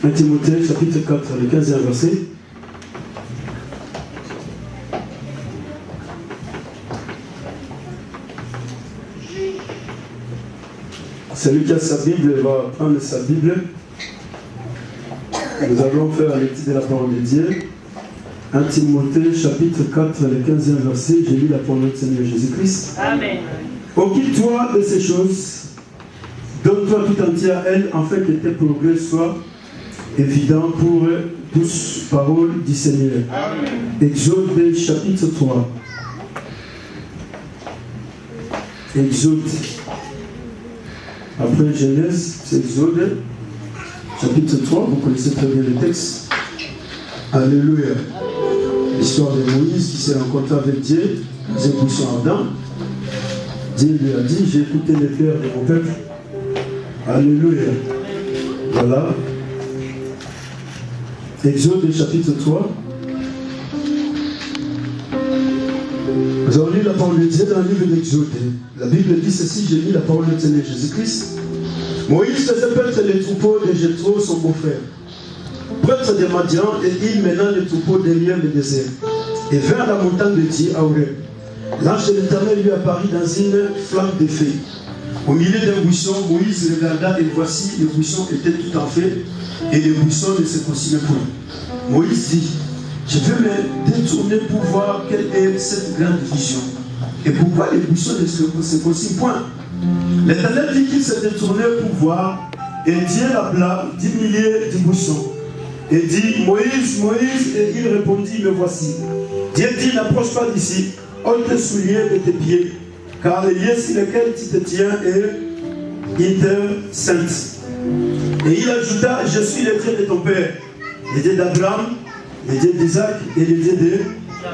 1 Timothée chapitre 4, le 15e verset. Celui qui a sa Bible va prendre sa Bible. Nous allons faire l'étude de la parole de Dieu. 1 Timothée chapitre 4, le 15e verset. J'ai lu la parole du Seigneur Jésus-Christ. Amen. Occupe-toi de ces choses. Donne-toi tout entier à elles, afin que tes progrès soient évidents pour tous, paroles du Seigneur. Amen. Exode chapitre 3. Exode. Après Genèse, c'est Exode chapitre 3. Vous connaissez très bien le texte. Alléluia. L'histoire de Moïse qui s'est rencontré avec Dieu dans un buisson ardent. Dieu lui a dit, j'ai écouté les cœurs de mon peuple. Alléluia. Voilà. Exode chapitre 3. Nous avons lu la parole de Dieu dans le livre d'Exode. La Bible dit ceci, j'ai lu la parole de Seigneur Jésus-Christ. Moïse faisait paître les troupeaux de Jéthro, son beau-frère, prêtre de Madian, et il mena les troupeaux derrière le désert, et vers la montagne de Dieu à Horeb. L'ange de l'Éternel lui apparut dans une flamme de feu. Au milieu d'un buisson, Moïse regarda, et voici, le buisson était tout en feu, et le buisson ne se consumait point. Moïse dit, je vais me détourner pour voir quelle est cette grande vision, et pourquoi le buisson ne se consume point. L'Éternel dit qu'il s'est détourné pour voir, et Dieu l'appela du milieu du buisson, et dit, Moïse, Moïse, et il répondit, me voici. Dieu dit, n'approche pas d'ici, ôte tes souliers de tes pieds, car le lieu sur lequel tu te tiens est une terre sainte. Et il ajouta, je suis le Dieu de ton père, le Dieu d'Abraham, le Dieu d'Isaac et le Dieu de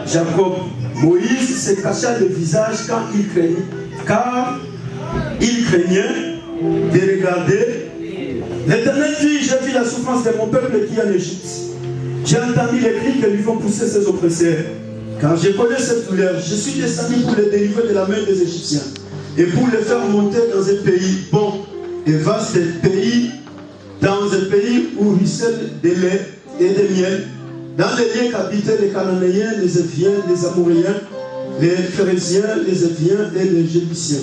Jacob. Moïse se cacha le visage quand il craignait, car il craignait de regarder. L'Éternel dit, j'ai vu la souffrance de mon peuple qui est en Égypte. J'ai entendu les cris que lui font pousser ses oppresseurs. Car je connais cette douleur, je suis descendu pour les délivrer de la main des Égyptiens et pour les faire monter dans un pays bon et vaste pays, dans un pays où ruisselle de lait et de miel, dans les lieux qu'habitaient les Cananéens, les Éviens, les Amoréens, les Phérésiens, les Éviens et les Jébusiens.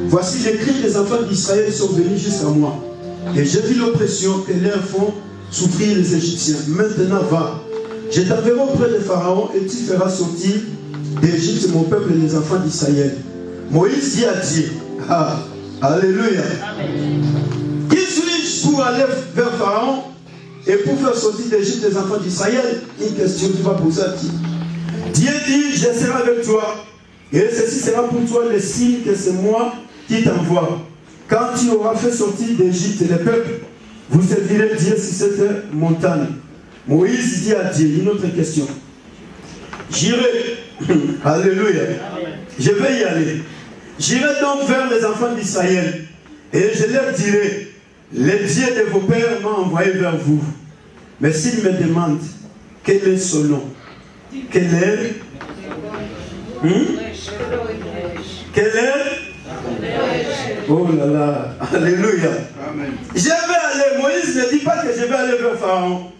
Voici les cris des enfants d'Israël sont venus jusqu'à moi, et j'ai vu l'oppression que leurs font souffrir les Égyptiens. Maintenant va. Je t'enverrai auprès de Pharaon et tu feras sortir d'Égypte mon peuple et les enfants d'Israël. Moïse dit à Dieu, ah, alléluia. Qui suis-je pour aller vers Pharaon et pour faire sortir d'Égypte les enfants d'Israël? Une question que tu vas poser à Dieu. Dieu dit, je serai avec toi et ceci sera pour toi le signe que c'est moi qui t'envoie. Quand tu auras fait sortir d'Égypte les peuples, vous servirez Dieu sur cette montagne. Moïse dit à Dieu, une autre question. J'irai, alléluia, je vais y aller. J'irai donc vers les enfants d'Israël et je leur dirai, le Dieu de vos pères m'a envoyé vers vous. Mais s'ils me demandent quel est son nom, quel est quel est oh là là, alléluia. Amen. Je vais aller, Moïse ne dit pas que je vais aller vers Pharaon.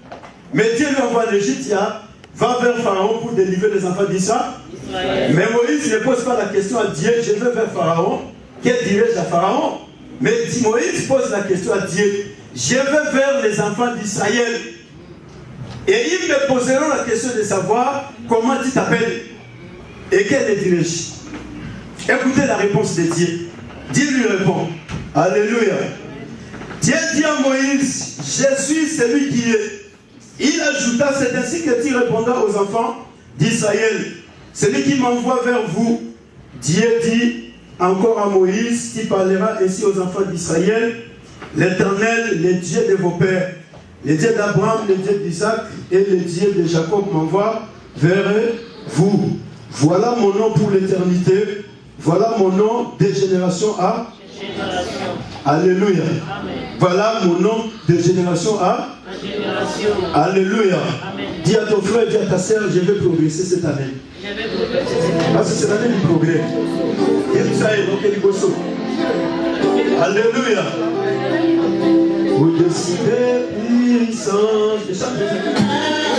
Mais Dieu lui envoie l'Égypte, va vers Pharaon pour délivrer les enfants d'Israël. Mais Moïse ne pose pas la question à Dieu, je vais vers Pharaon, que dirais-je à Pharaon? Mais Moïse pose la question à Dieu, je vais vers les enfants d'Israël. Et ils me poseront la question de savoir comment tu t'appelles et quel est dirais-je? Écoutez la réponse de Dieu. Dieu lui répond, alléluia. Dieu dit à Moïse, je suis celui qui est. Il ajouta, c'est ainsi que tu répondras aux enfants d'Israël. Celui qui m'envoie vers vous. Dieu dit encore à Moïse, qui parlera ainsi aux enfants d'Israël, l'Éternel, le Dieu de vos pères, le Dieu d'Abraham, le Dieu d'Isaac et le Dieu de Jacob m'envoie vers vous. Voilà mon nom pour l'éternité. Voilà mon nom de génération à génération. Alléluia. Amen. Voilà mon nom de génération à génération. Alléluia. Amen. Dis à ton frère, dis à ta sœur, je vais progresser cette année. Je vais progresser cette année. Parce que c'est l'année du progrès. Alléluia. Vous décidez puissance de chaque Jésus-Christ.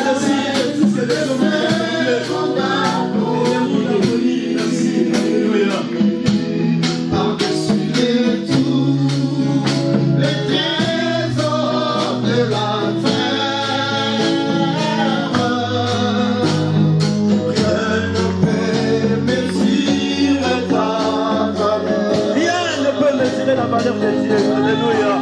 Merci de tout ce que les hommes ont fait. Merci, alléluia. Par-dessus les tours, les trésors de la terre, rien ne peut mesurer ta valeur. Rien ne peut mesurer la valeur de Dieu. Alléluia.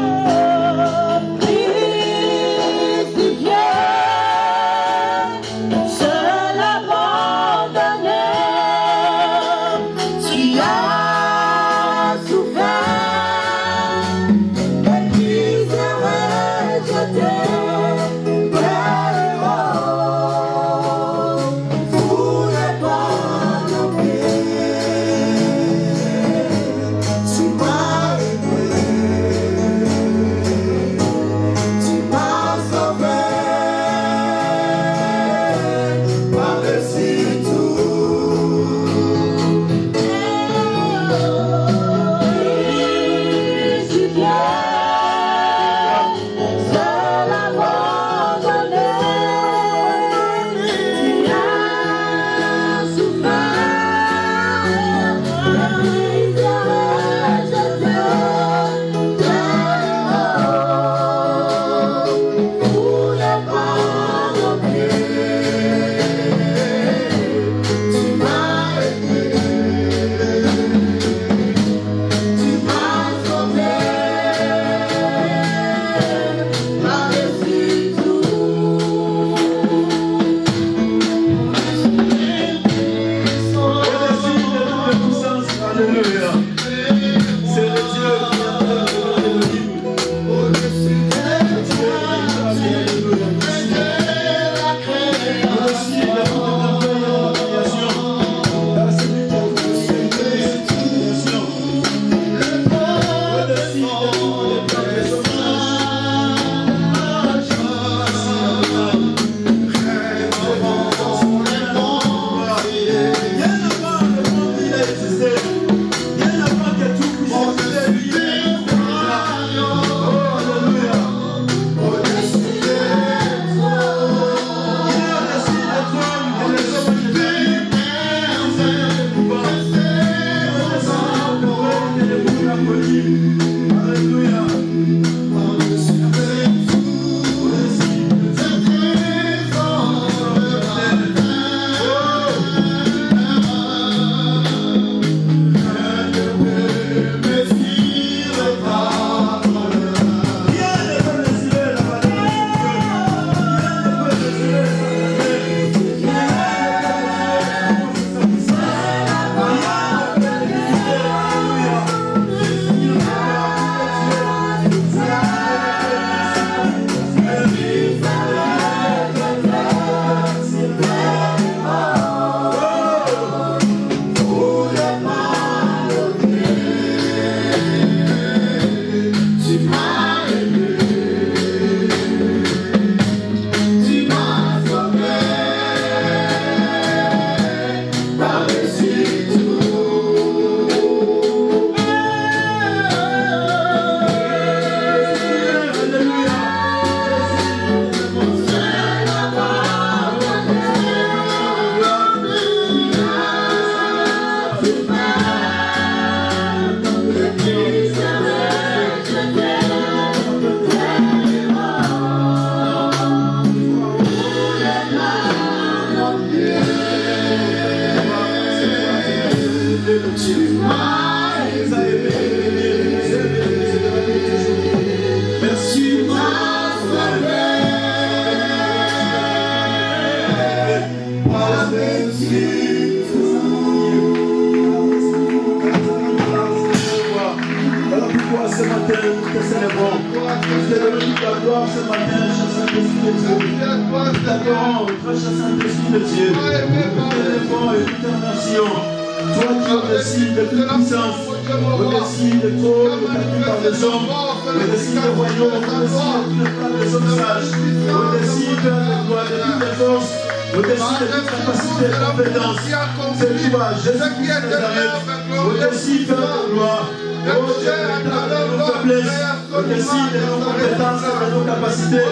Au-dessus de la gloire, nos faiblesses, au-dessus de nos compétences, de nos capacités,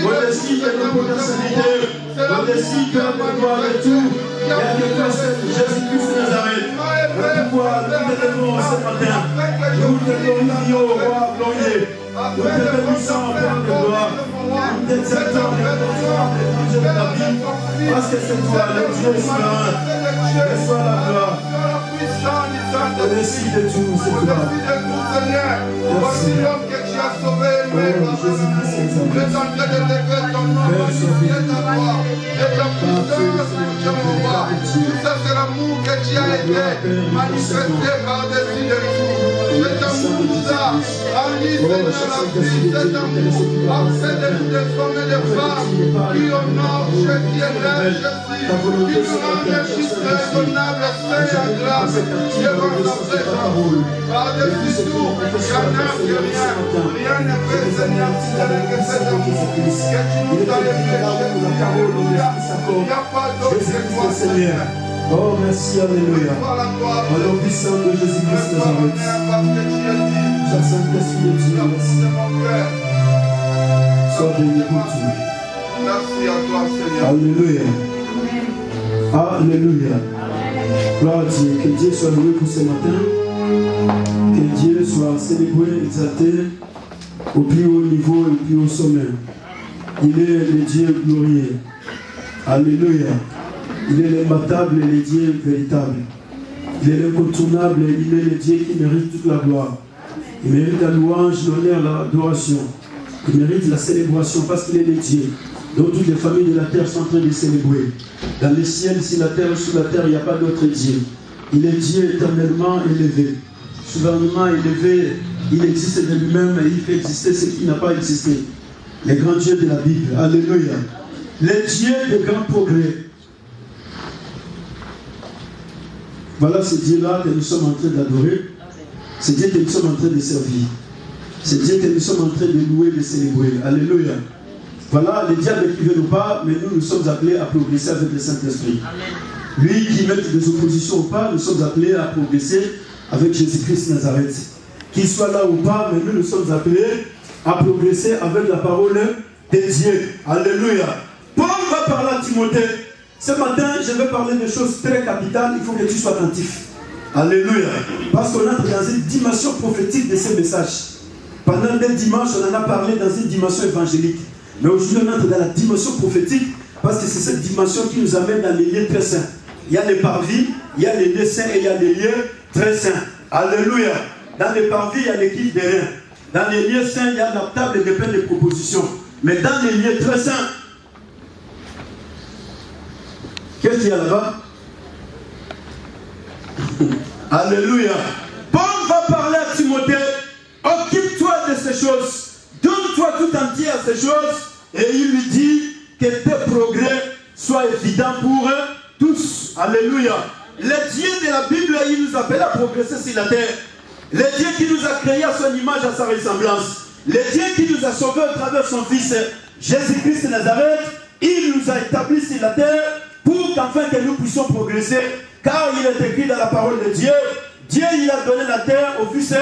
au-dessus de nos potentialités, au-dessus de notre gloire et tout. Il y a que toi, Jésus-Christ de Nazareth. Le pouvoir, nous te levons ce matin. Nous te glorifions, roi glorieux. Nous te bénissons, Père de gloire. Nous t'exaltons, Père de gloire, le Dieu de la vie. Parce que c'est toi, le Dieu souverain. Reçois la gloire. Au-dessus de tout, c'est toi. Merci. Oh, Jésus-Christ, c'est ça. Ça, c'est l'amour que tu as été manifesté par-dessus de tout. Cet amour nous a remplis de la vie. Cet amour a fait de nous des hommes et des femmes qui honorent Jésus, qui élèvent Jésus, qui nous rendent les fils raisonnables, saints et agréables devant sa présence. Par-dessus tout, rien ne peut, Seigneur, si ce n'est que cet amour que tu nous as révélé. Il n'y a pas d'autre que toi, Seigneur. Oh, merci, alléluia. Au nom puissant de Jésus-Christ de Nazareth. Sa Saint-Esprit de Dieu, merci. Sois béni pour tout. Merci à toi, Seigneur. Alléluia. Alléluia. Gloire à Dieu. Que Dieu soit loué pour ce matin. Que Dieu soit célébré, exalté au plus haut niveau et au plus haut sommet. Il est le Dieu glorieux. Alléluia. Il est l'imbattable et le Dieu véritable. Il est l'incontournable et il est le Dieu qui mérite toute la gloire. Il mérite la louange, l'honneur, l'adoration. Il mérite la célébration parce qu'il est le Dieu dont toutes les familles de la terre sont en train de célébrer. Dans les ciels, sur la terre, sous la terre, il n'y a pas d'autre Dieu. Il est Dieu éternellement élevé. Souverainement élevé, il existe de lui-même et il fait exister ce qui n'a pas existé. Les grands dieux de la Bible. Alléluia. Les dieux de grands progrès. Voilà ce Dieu-là que nous sommes en train d'adorer. C'est Dieu que nous sommes en train de servir. C'est Dieu que nous sommes en train de louer, de célébrer. Alléluia. Voilà, le diable qui veut nous pas, mais nous sommes appelés à progresser avec le Saint-Esprit. Lui qui met des oppositions ou pas, nous sommes appelés à progresser avec Jésus-Christ de Nazareth. Qu'il soit là ou pas, mais nous sommes appelés à progresser avec la parole de Dieu. Alléluia. Paul va parler à Timothée. Ce matin, je vais parler de choses très capitales. Il faut que tu sois attentif. Alléluia. Parce qu'on entre dans une dimension prophétique de ces messages. Pendant des dimanches, on en a parlé dans une dimension évangélique. Mais aujourd'hui, on entre dans la dimension prophétique parce que c'est cette dimension qui nous amène dans les lieux très saints. Il y a les parvis, il y a les lieux saints et il y a les lieux très saints. Alléluia. Dans les parvis, il y a l'équipe des reins. Dans les lieux saints, il y a la table de pain de propositions. Mais dans les lieux très saints, qu'est-ce qu'il y a là-bas? Alléluia. Paul va parler à Timothée. Occupe-toi de ces choses. Donne-toi tout entier à ces choses. Et il lui dit que tes progrès soient évidents pour tous. Alléluia. Le Dieu de la Bible, il nous appelle à progresser sur la terre. Le Dieu qui nous a créés à son image, à sa ressemblance. Le Dieu qui nous a sauvés au travers de son Fils, Jésus-Christ de Nazareth, il nous a établis sur la terre pour qu'enfin que nous puissions progresser. Car il est écrit dans la parole de Dieu, Dieu il a donné la terre au Fils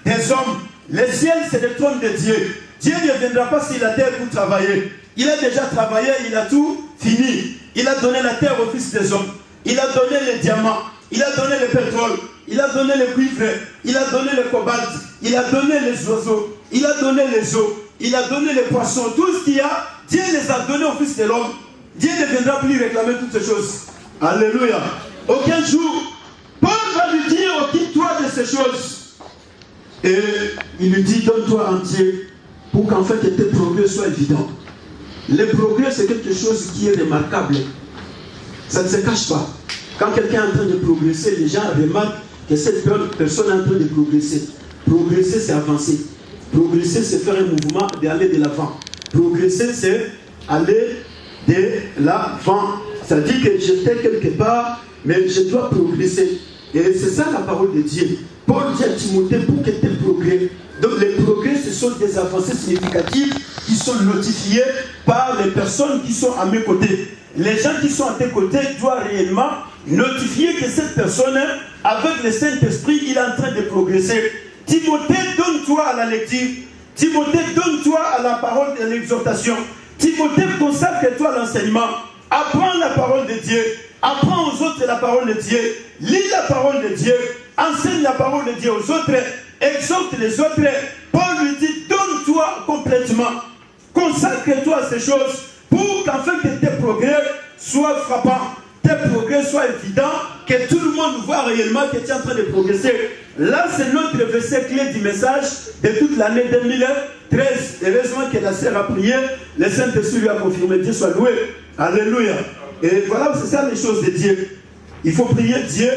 des hommes. Le ciel c'est le trône de Dieu. Dieu ne viendra pas sur la terre pour travailler. Il a déjà travaillé, il a tout fini. Il a donné la terre au Fils des hommes. Il a donné les diamants, il a donné le pétrole, il a donné le cuivre, il a donné le cobalt, il a donné les oiseaux, il a donné les eaux, il a donné les poissons, tout ce qu'il y a, Dieu les a donnés au Fils de l'homme. Dieu ne viendra plus réclamer toutes ces choses. Alléluia. Aucun jour, Paul va lui dire, occupe-toi de ces choses. Et il lui dit, donne-toi entier pour qu'en fait tes progrès soient évidents. Le progrès, c'est quelque chose qui est remarquable. Ça ne se cache pas. Quand quelqu'un est en train de progresser, les gens remarquent que cette personne est en train de progresser. Progresser, c'est avancer. Progresser, c'est faire un mouvement d'aller de l'avant. Progresser, c'est aller de l'avant. Ça dit que j'étais quelque part, mais je dois progresser. Et c'est ça la parole de Dieu. Paul dit à Timothée pour que tes progrès. Donc les progrès, ce sont des avancées significatives qui sont notifiées par les personnes qui sont à mes côtés. Les gens qui sont à tes côtés doivent réellement notifier que cette personne, avec le Saint-Esprit, il est en train de progresser. Timothée, donne-toi à la lecture. Timothée, donne-toi à la parole et à l'exhortation. Timothée, consacre-toi à l'enseignement. Apprends la parole de Dieu. Apprends aux autres la parole de Dieu. Lis la parole de Dieu. Enseigne la parole de Dieu aux autres. Exhorte les autres. Paul lui dit, donne-toi complètement. Consacre-toi à ces choses pour qu'afin que tes progrès soient frappants, tes progrès soient évidents, que tout le monde voit réellement que tu es en train de progresser. Là, c'est notre verset clé du message de toute l'année 2013. Heureusement que la sœur a prié, le Saint-Esprit lui a confirmé. Dieu soit loué. Alléluia. Et voilà, c'est ça les choses de Dieu. Il faut prier Dieu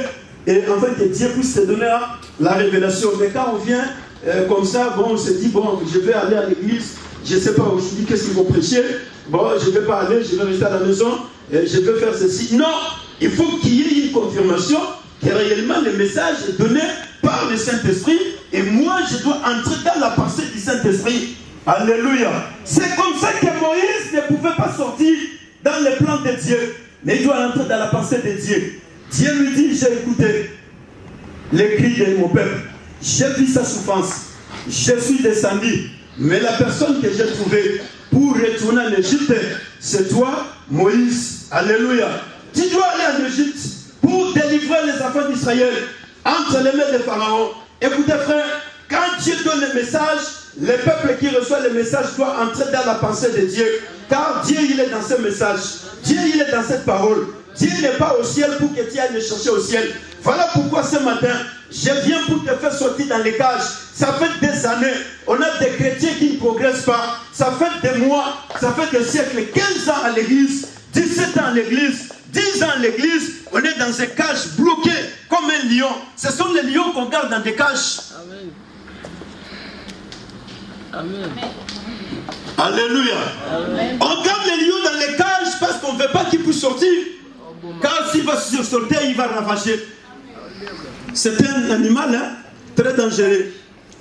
et en fait que Dieu puisse te donner la révélation. Mais quand on vient comme ça, bon, on se dit, bon, je vais aller à l'église, je ne sais pas aujourd'hui qu'est-ce qu'ils vont prêcher, bon, je ne vais pas aller, je vais rester à la maison, je vais faire ceci. Non, il faut qu'il y ait une confirmation que réellement le message est donné par le Saint-Esprit et moi je dois entrer dans la pensée du Saint-Esprit. Alléluia. C'est comme ça que Moïse ne pouvait pas sortir dans les plans de Dieu, mais il doit entrer dans la pensée de Dieu. Dieu lui dit, j'ai écouté les cris de mon peuple, j'ai vu sa souffrance, je suis descendu, mais la personne que j'ai trouvée pour retourner en Égypte, c'est toi, Moïse. Alléluia. Tu dois aller en Égypte pour délivrer les enfants d'Israël entre les mains de Pharaon. Écoutez frère, quand Dieu donne le message, le peuple qui reçoit le message doit entrer dans la pensée de Dieu. Car Dieu, il est dans ce message. Dieu, il est dans cette parole. Dieu n'est pas au ciel pour que tu ailles le chercher au ciel. Voilà pourquoi ce matin, je viens pour te faire sortir dans les cages. Ça fait des années, on a des chrétiens qui ne progressent pas. Ça fait des mois, ça fait des siècles, 15 ans à l'église, 17 ans à l'église, 10 ans à l'église. On est dans ces cages bloquées comme un lion. Ce sont les lions qu'on garde dans des cages. Amen. Alléluia. Amen. On garde les lions dans les cages parce qu'on ne veut pas qu'ils puissent sortir. Car s'il va sortir, il va ravager. C'est un animal très dangereux.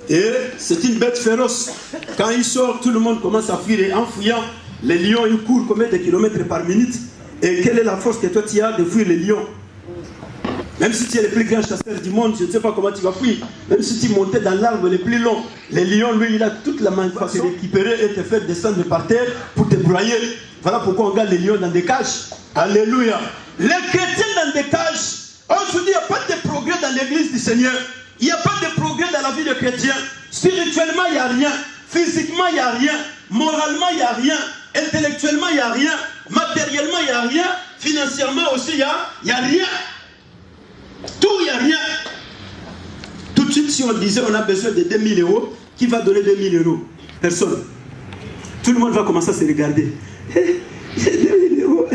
Et c'est une bête féroce. Quand il sort, tout le monde commence à fuir. Et en fuyant, les lions, ils courent combien de kilomètres par minute? Et quelle est la force que toi tu as de fuir les lions? Même si tu es le plus grand chasseur du monde, je ne sais pas comment tu vas fuir. Même si tu montais dans l'arbre le plus long, les lions, lui, il a toute la main pour te récupérer et te faire descendre par terre pour te broyer. Voilà pourquoi on garde les lions dans des cages. Alléluia. Les chrétiens dans des cages. Aujourd'hui, il n'y a pas de progrès dans l'église du Seigneur. Il n'y a pas de progrès dans la vie de chrétien. Spirituellement, il n'y a rien. Physiquement, il n'y a rien. Moralement, il n'y a rien. Intellectuellement, il n'y a rien. Matériellement, il n'y a rien. Financièrement aussi, il n'y a rien. Tout, il n'y a rien. Tout de suite, si on disait on a besoin de 2000 €, qui va donner 2000 €? Personne. Tout le monde va commencer à se regarder. 2000 €.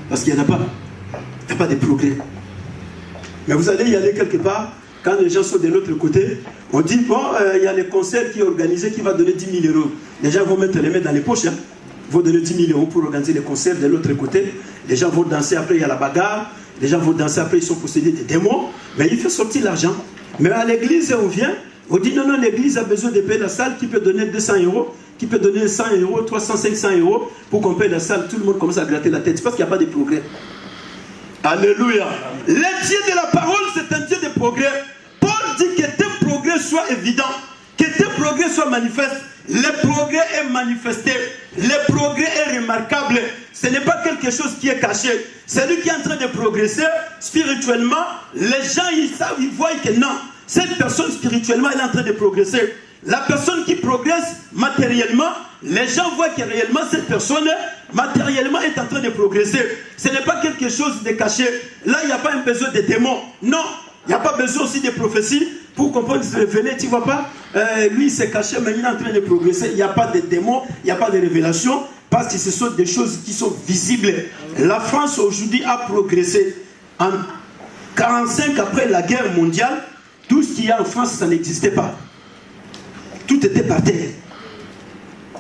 Parce qu'il n'y en a pas. Il n'y a pas de progrès. Mais vous allez y aller quelque part, quand les gens sont de l'autre côté, on dit, bon, il y a les concerts qui est organisé qui va donner 10 000 €. Les gens vont mettre les mains dans les poches, vont donner 10 000 € pour organiser les concerts de l'autre côté. Les gens vont danser, après il y a la bagarre. Les gens vont danser, après ils sont possédés des démons. Mais il fait sortir l'argent. Mais à l'église, on vient, on dit, non, l'église a besoin de payer la salle, qui peut donner 200 €, qui peut donner 100 €, 300, 500 € pour qu'on paye la salle. Tout le monde commence à gratter la tête. C'est parce qu'il n'y a pas de progrès. Alléluia. Le Dieu de la parole, c'est un Dieu de progrès. Paul dit que tes progrès soient évidents, que tes progrès soient manifestes. Le progrès est manifesté, le progrès est remarquable. Ce n'est pas quelque chose qui est caché. Celui qui est en train de progresser spirituellement, les gens ils savent, ils voient que non, cette personne spirituellement elle est en train de progresser. La personne qui progresse matériellement, les gens voient que réellement cette personne matériellement est en train de progresser. Ce n'est pas quelque chose de caché. Là, il n'y a pas un besoin de démons. Non, il n'y a pas besoin aussi de prophéties pour comprendre que venez, tu ne vois pas, lui il s'est caché, mais il est en train de progresser. Il n'y a pas de démons, il n'y a pas de révélations, parce que ce sont des choses qui sont visibles. La France aujourd'hui a progressé. En 1945, après la guerre mondiale, tout ce qu'il y a en France, ça n'existait pas. Tout était par terre.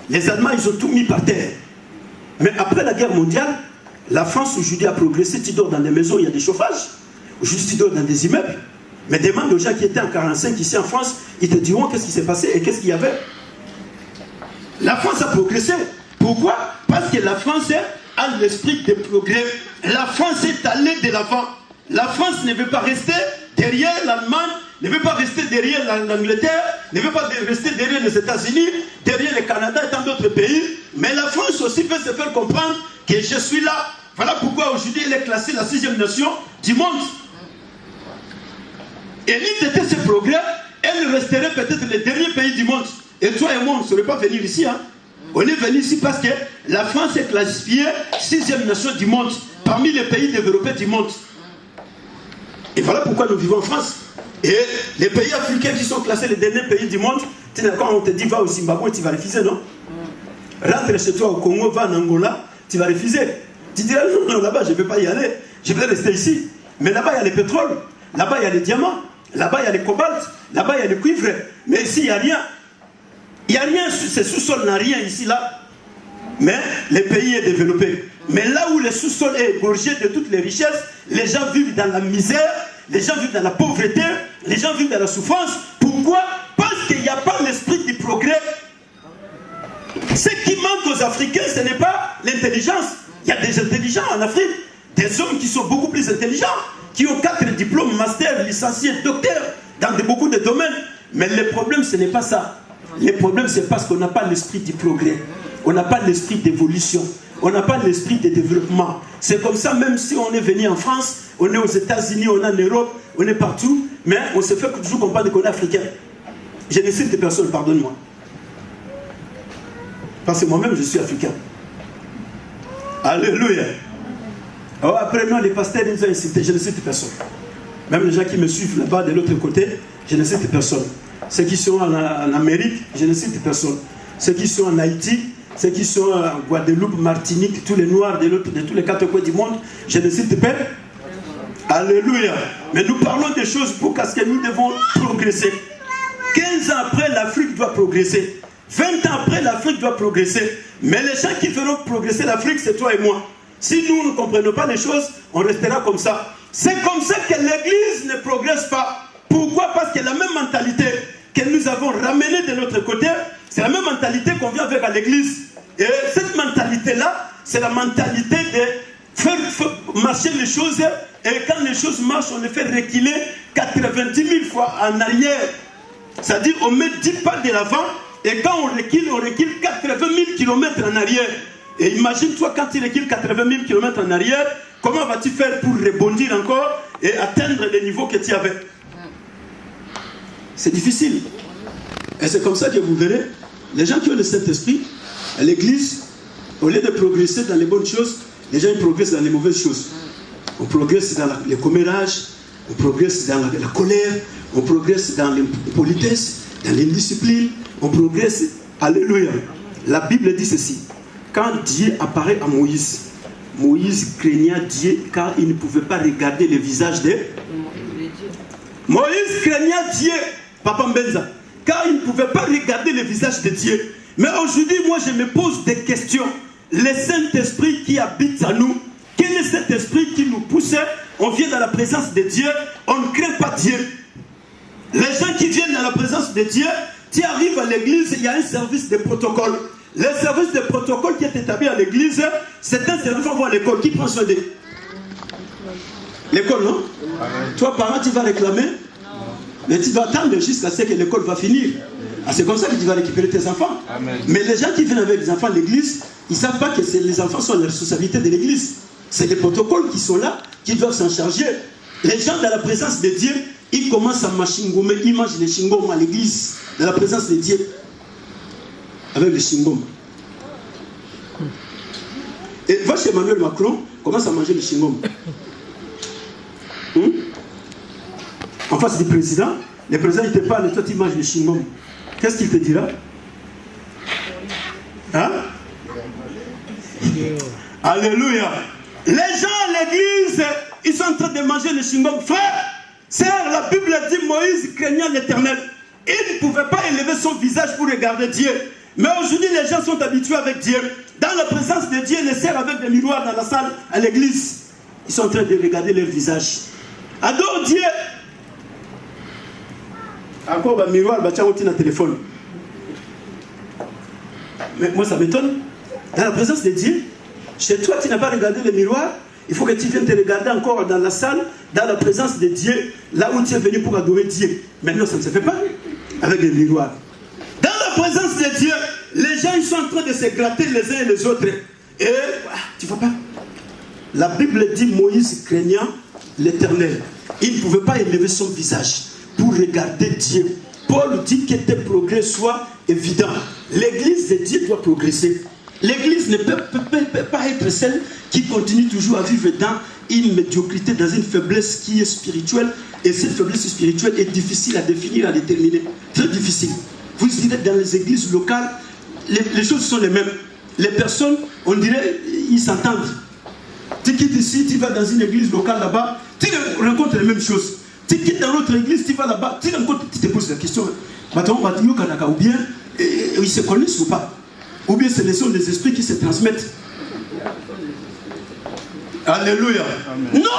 Les Allemands, ils ont tout mis par terre. Mais après la guerre mondiale, la France aujourd'hui a progressé. Tu dors dans des maisons, il y a des chauffages. Aujourd'hui, tu dors dans des immeubles. Mais demande aux gens qui étaient en 1945 ici en France, ils te diront qu'est-ce qui s'est passé et qu'est-ce qu'il y avait. La France a progressé. Pourquoi? Parce que la France a l'esprit de progrès. La France est allée de l'avant. La France ne veut pas rester derrière l'Allemagne, ne veut pas rester derrière l'Angleterre, ne veut pas rester derrière les États-Unis, derrière le Canada et tant d'autres pays. Mais la France aussi peut se faire comprendre que je suis là. Voilà pourquoi aujourd'hui elle est classée la 6e nation du monde. Et l'île de ce progrès, elle resterait peut-être le dernier pays du monde. Et toi et moi, on ne saurait pas venir ici. Hein? On est venu ici parce que la France est classifiée 6e nation du monde, parmi les pays développés du monde. Et voilà pourquoi nous vivons en France. Et les pays africains qui sont classés les derniers pays du monde, quand on te dit va au Zimbabwe, tu vas refuser, non? Rentre chez toi au Congo, va en Angola, tu vas refuser. Tu diras non, là-bas je ne vais pas y aller, je vais rester ici. Mais là-bas il y a le pétrole, là-bas il y a les diamants, là-bas il y a le cobalt, là-bas il y a le cuivre. Mais ici il n'y a rien. Il n'y a rien, ce sous-sol n'a rien ici, là. Mais le pays est développé. Mais là où le sous-sol est gorgé de toutes les richesses, les gens vivent dans la misère, les gens vivent dans la pauvreté, les gens vivent dans la souffrance. Pourquoi? Parce qu'il n'y a pas l'esprit du progrès. Ce qui manque aux Africains, ce n'est pas l'intelligence. Il y a des intelligents en Afrique, des hommes qui sont beaucoup plus intelligents, qui ont 4 diplômes, master, licenciés, docteurs, dans beaucoup de domaines. Mais le problème, ce n'est pas ça. Le problème, c'est parce qu'on n'a pas l'esprit du progrès. On n'a pas l'esprit d'évolution. On n'a pas l'esprit de développement. C'est comme ça, même si on est venu en France, on est aux États-Unis, on est en Europe, on est partout, mais on se fait toujours comprendre qu'on est africain. Je ne cite personne, pardonne-moi. Parce que moi-même, je suis africain. Alléluia. Alors après, non, les pasteurs nous ont incité, je ne cite personne. Même les gens qui me suivent là-bas de l'autre côté, je ne cite personne. Ceux qui sont en Amérique, je ne cite personne. Ceux qui sont en Haïti, ceux qui sont en Guadeloupe, Martinique, tous les Noirs de tous les 4 coins du monde, je ne cite pas. Alléluia. Mais nous parlons des choses pour que nous devons progresser. 15 ans après, l'Afrique doit progresser. 20 ans après, l'Afrique doit progresser. Mais les gens qui feront progresser l'Afrique, c'est toi et moi. Si nous ne comprenons pas les choses, on restera comme ça. C'est comme ça que l'Église ne progresse pas. Pourquoi? Parce que la même mentalité que nous avons ramenée de l'autre côté, c'est la même mentalité qu'on vient avec à l'Église. Et cette mentalité-là, c'est la mentalité de faire marcher les choses. Et quand les choses marchent, on les fait reculer 90 000 fois en arrière. C'est-à-dire on met 10 pas de l'avant. Et quand on recule 80 000 km en arrière. Et imagine-toi quand tu recules 80 000 km en arrière, comment vas-tu faire pour rebondir encore et atteindre les niveaux que tu avais? C'est difficile. Et c'est comme ça que vous verrez, les gens qui ont le Saint-Esprit, à l'église, au lieu de progresser dans les bonnes choses, les gens ils progressent dans les mauvaises choses. On progresse dans le commérage, on progresse dans la colère, on progresse dans l'impolitesse, dans l'indiscipline, on progresse. Alléluia. La Bible dit ceci. Quand Dieu apparaît à Moïse, Moïse craignait Dieu car il ne pouvait pas regarder le visage de Moïse craignait Dieu, Papa Mbenza, car il ne pouvait pas regarder le visage de Dieu. Mais aujourd'hui, moi je me pose des questions. Le Saint-Esprit qui habite en nous, quel est cet esprit qui nous pousse? On vient dans la présence de Dieu, on ne craint pas Dieu. Les gens qui viennent dans la présence de Dieu, tu arrives à l'église, il y a un service de protocole. Le service de protocole qui est établi à l'église, c'est un service, on va à l'école. Qui prend soin de l'école, non? Amen. Toi, parent, tu vas réclamer, mais tu vas attendre jusqu'à ce que l'école va finir. Ah, c'est comme ça que tu vas récupérer tes enfants. Amen. Mais les gens qui viennent avec les enfants à l'église, ils ne savent pas que les enfants sont la responsabilité de l'église. C'est les protocoles qui sont là, qui doivent s'en charger. Les gens dans la présence de Dieu, ils commencent à machingomer, ils mangent les chingom à l'église, dans la présence de Dieu. Avec les chingom. Et va chez Emmanuel Macron, commence à manger les chingom. En face du président, le président il te parle et toi tu manges les chingom. Qu'est-ce qu'il te dira? Hein? Alléluia. Les gens à l'église, ils sont en train de manger les chingom. Frère, sœur, la Bible dit Moïse craignant l'Éternel. Il ne pouvait pas élever son visage pour regarder Dieu. Mais aujourd'hui, les gens sont habitués avec Dieu. Dans la présence de Dieu, les sœurs avec des miroirs dans la salle à l'église, ils sont en train de regarder leur visage. Adore Dieu. Encore un miroir, bah tiens, on tient un téléphone. Mais moi, ça m'étonne. Dans la présence de Dieu, chez toi, tu n'as pas regardé le miroir. Il faut que tu viennes te regarder encore dans la salle, dans la présence de Dieu, là où tu es venu pour adorer Dieu. Maintenant, ça ne se fait pas avec des miroirs. Dans la présence de Dieu, les gens ils sont en train de se gratter les uns et les autres. Et tu vois pas? La Bible dit Moïse craignant l'Éternel. Il ne pouvait pas élever son visage pour regarder Dieu. Paul dit que tes progrès soient évidents. L'église de Dieu doit progresser. L'église ne peut pas être celle qui continue toujours à vivre dans une médiocrité, dans une faiblesse qui est spirituelle. Et cette faiblesse spirituelle est difficile à définir, à déterminer. Très difficile. Vous irez dans les églises locales, les choses sont les mêmes. Les personnes, on dirait, ils s'entendent. Tu quittes ici, tu vas dans une église locale là-bas, tu rencontres les mêmes choses. Tu quittes dans l'autre église, tu vas là-bas, tu te poses la question, ou bien ils se connaissent ou pas? Ou bien ce sont des esprits qui se transmettent. Alléluia. Amen. Non,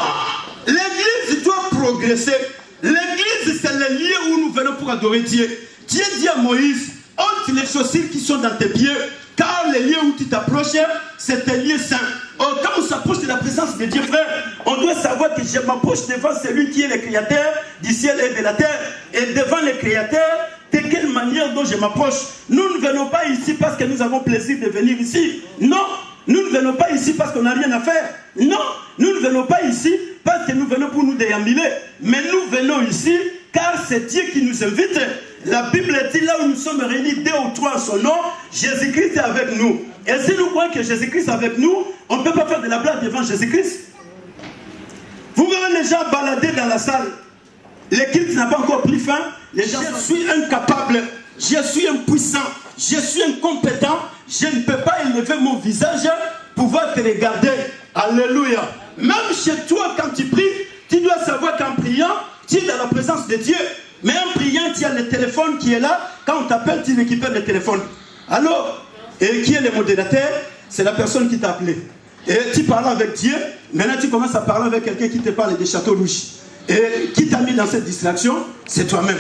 l'église doit progresser. L'église, c'est le lieu où nous venons pour adorer Dieu. Dieu dit à Moïse, ôte les chaussures qui sont dans tes pieds, car le lieu où tu t'approches, c'est un lieu saint. Or, quand on s'approche de la présence de Dieu, frère, on doit savoir que je m'approche devant celui qui est le créateur du ciel et de la terre. Et devant le créateur, de quelle manière dont je m'approche? Nous ne venons pas ici parce que nous avons plaisir de venir ici. Non, nous ne venons pas ici parce qu'on n'a rien à faire. Non, nous ne venons pas ici parce que nous venons pour nous déambuler. Mais nous venons ici car c'est Dieu qui nous invite. La Bible dit là où nous sommes réunis 2 ou 3 en son nom, Jésus-Christ est avec nous. Et si nous croyons que Jésus-Christ est avec nous, on ne peut pas faire de la blague devant Jésus-Christ. Vous verrez les gens balader dans la salle. L'équipe n'a pas encore pris fin. Les gens, je suis incapable, je suis impuissant, je suis incompétent, je ne peux pas élever mon visage pour pouvoir te regarder. Alléluia. Même chez toi, quand tu pries, tu dois savoir qu'en priant, tu es dans la présence de Dieu. Mais en priant, tu as le téléphone qui est là. Quand on t'appelle, tu récupères le téléphone. Alors, et qui est le modérateur? C'est la personne qui t'a appelé. Et tu parles avec Dieu. Maintenant, tu commences à parler avec quelqu'un qui te parle des châteaux rouges. Et qui t'a mis dans cette distraction? C'est toi-même.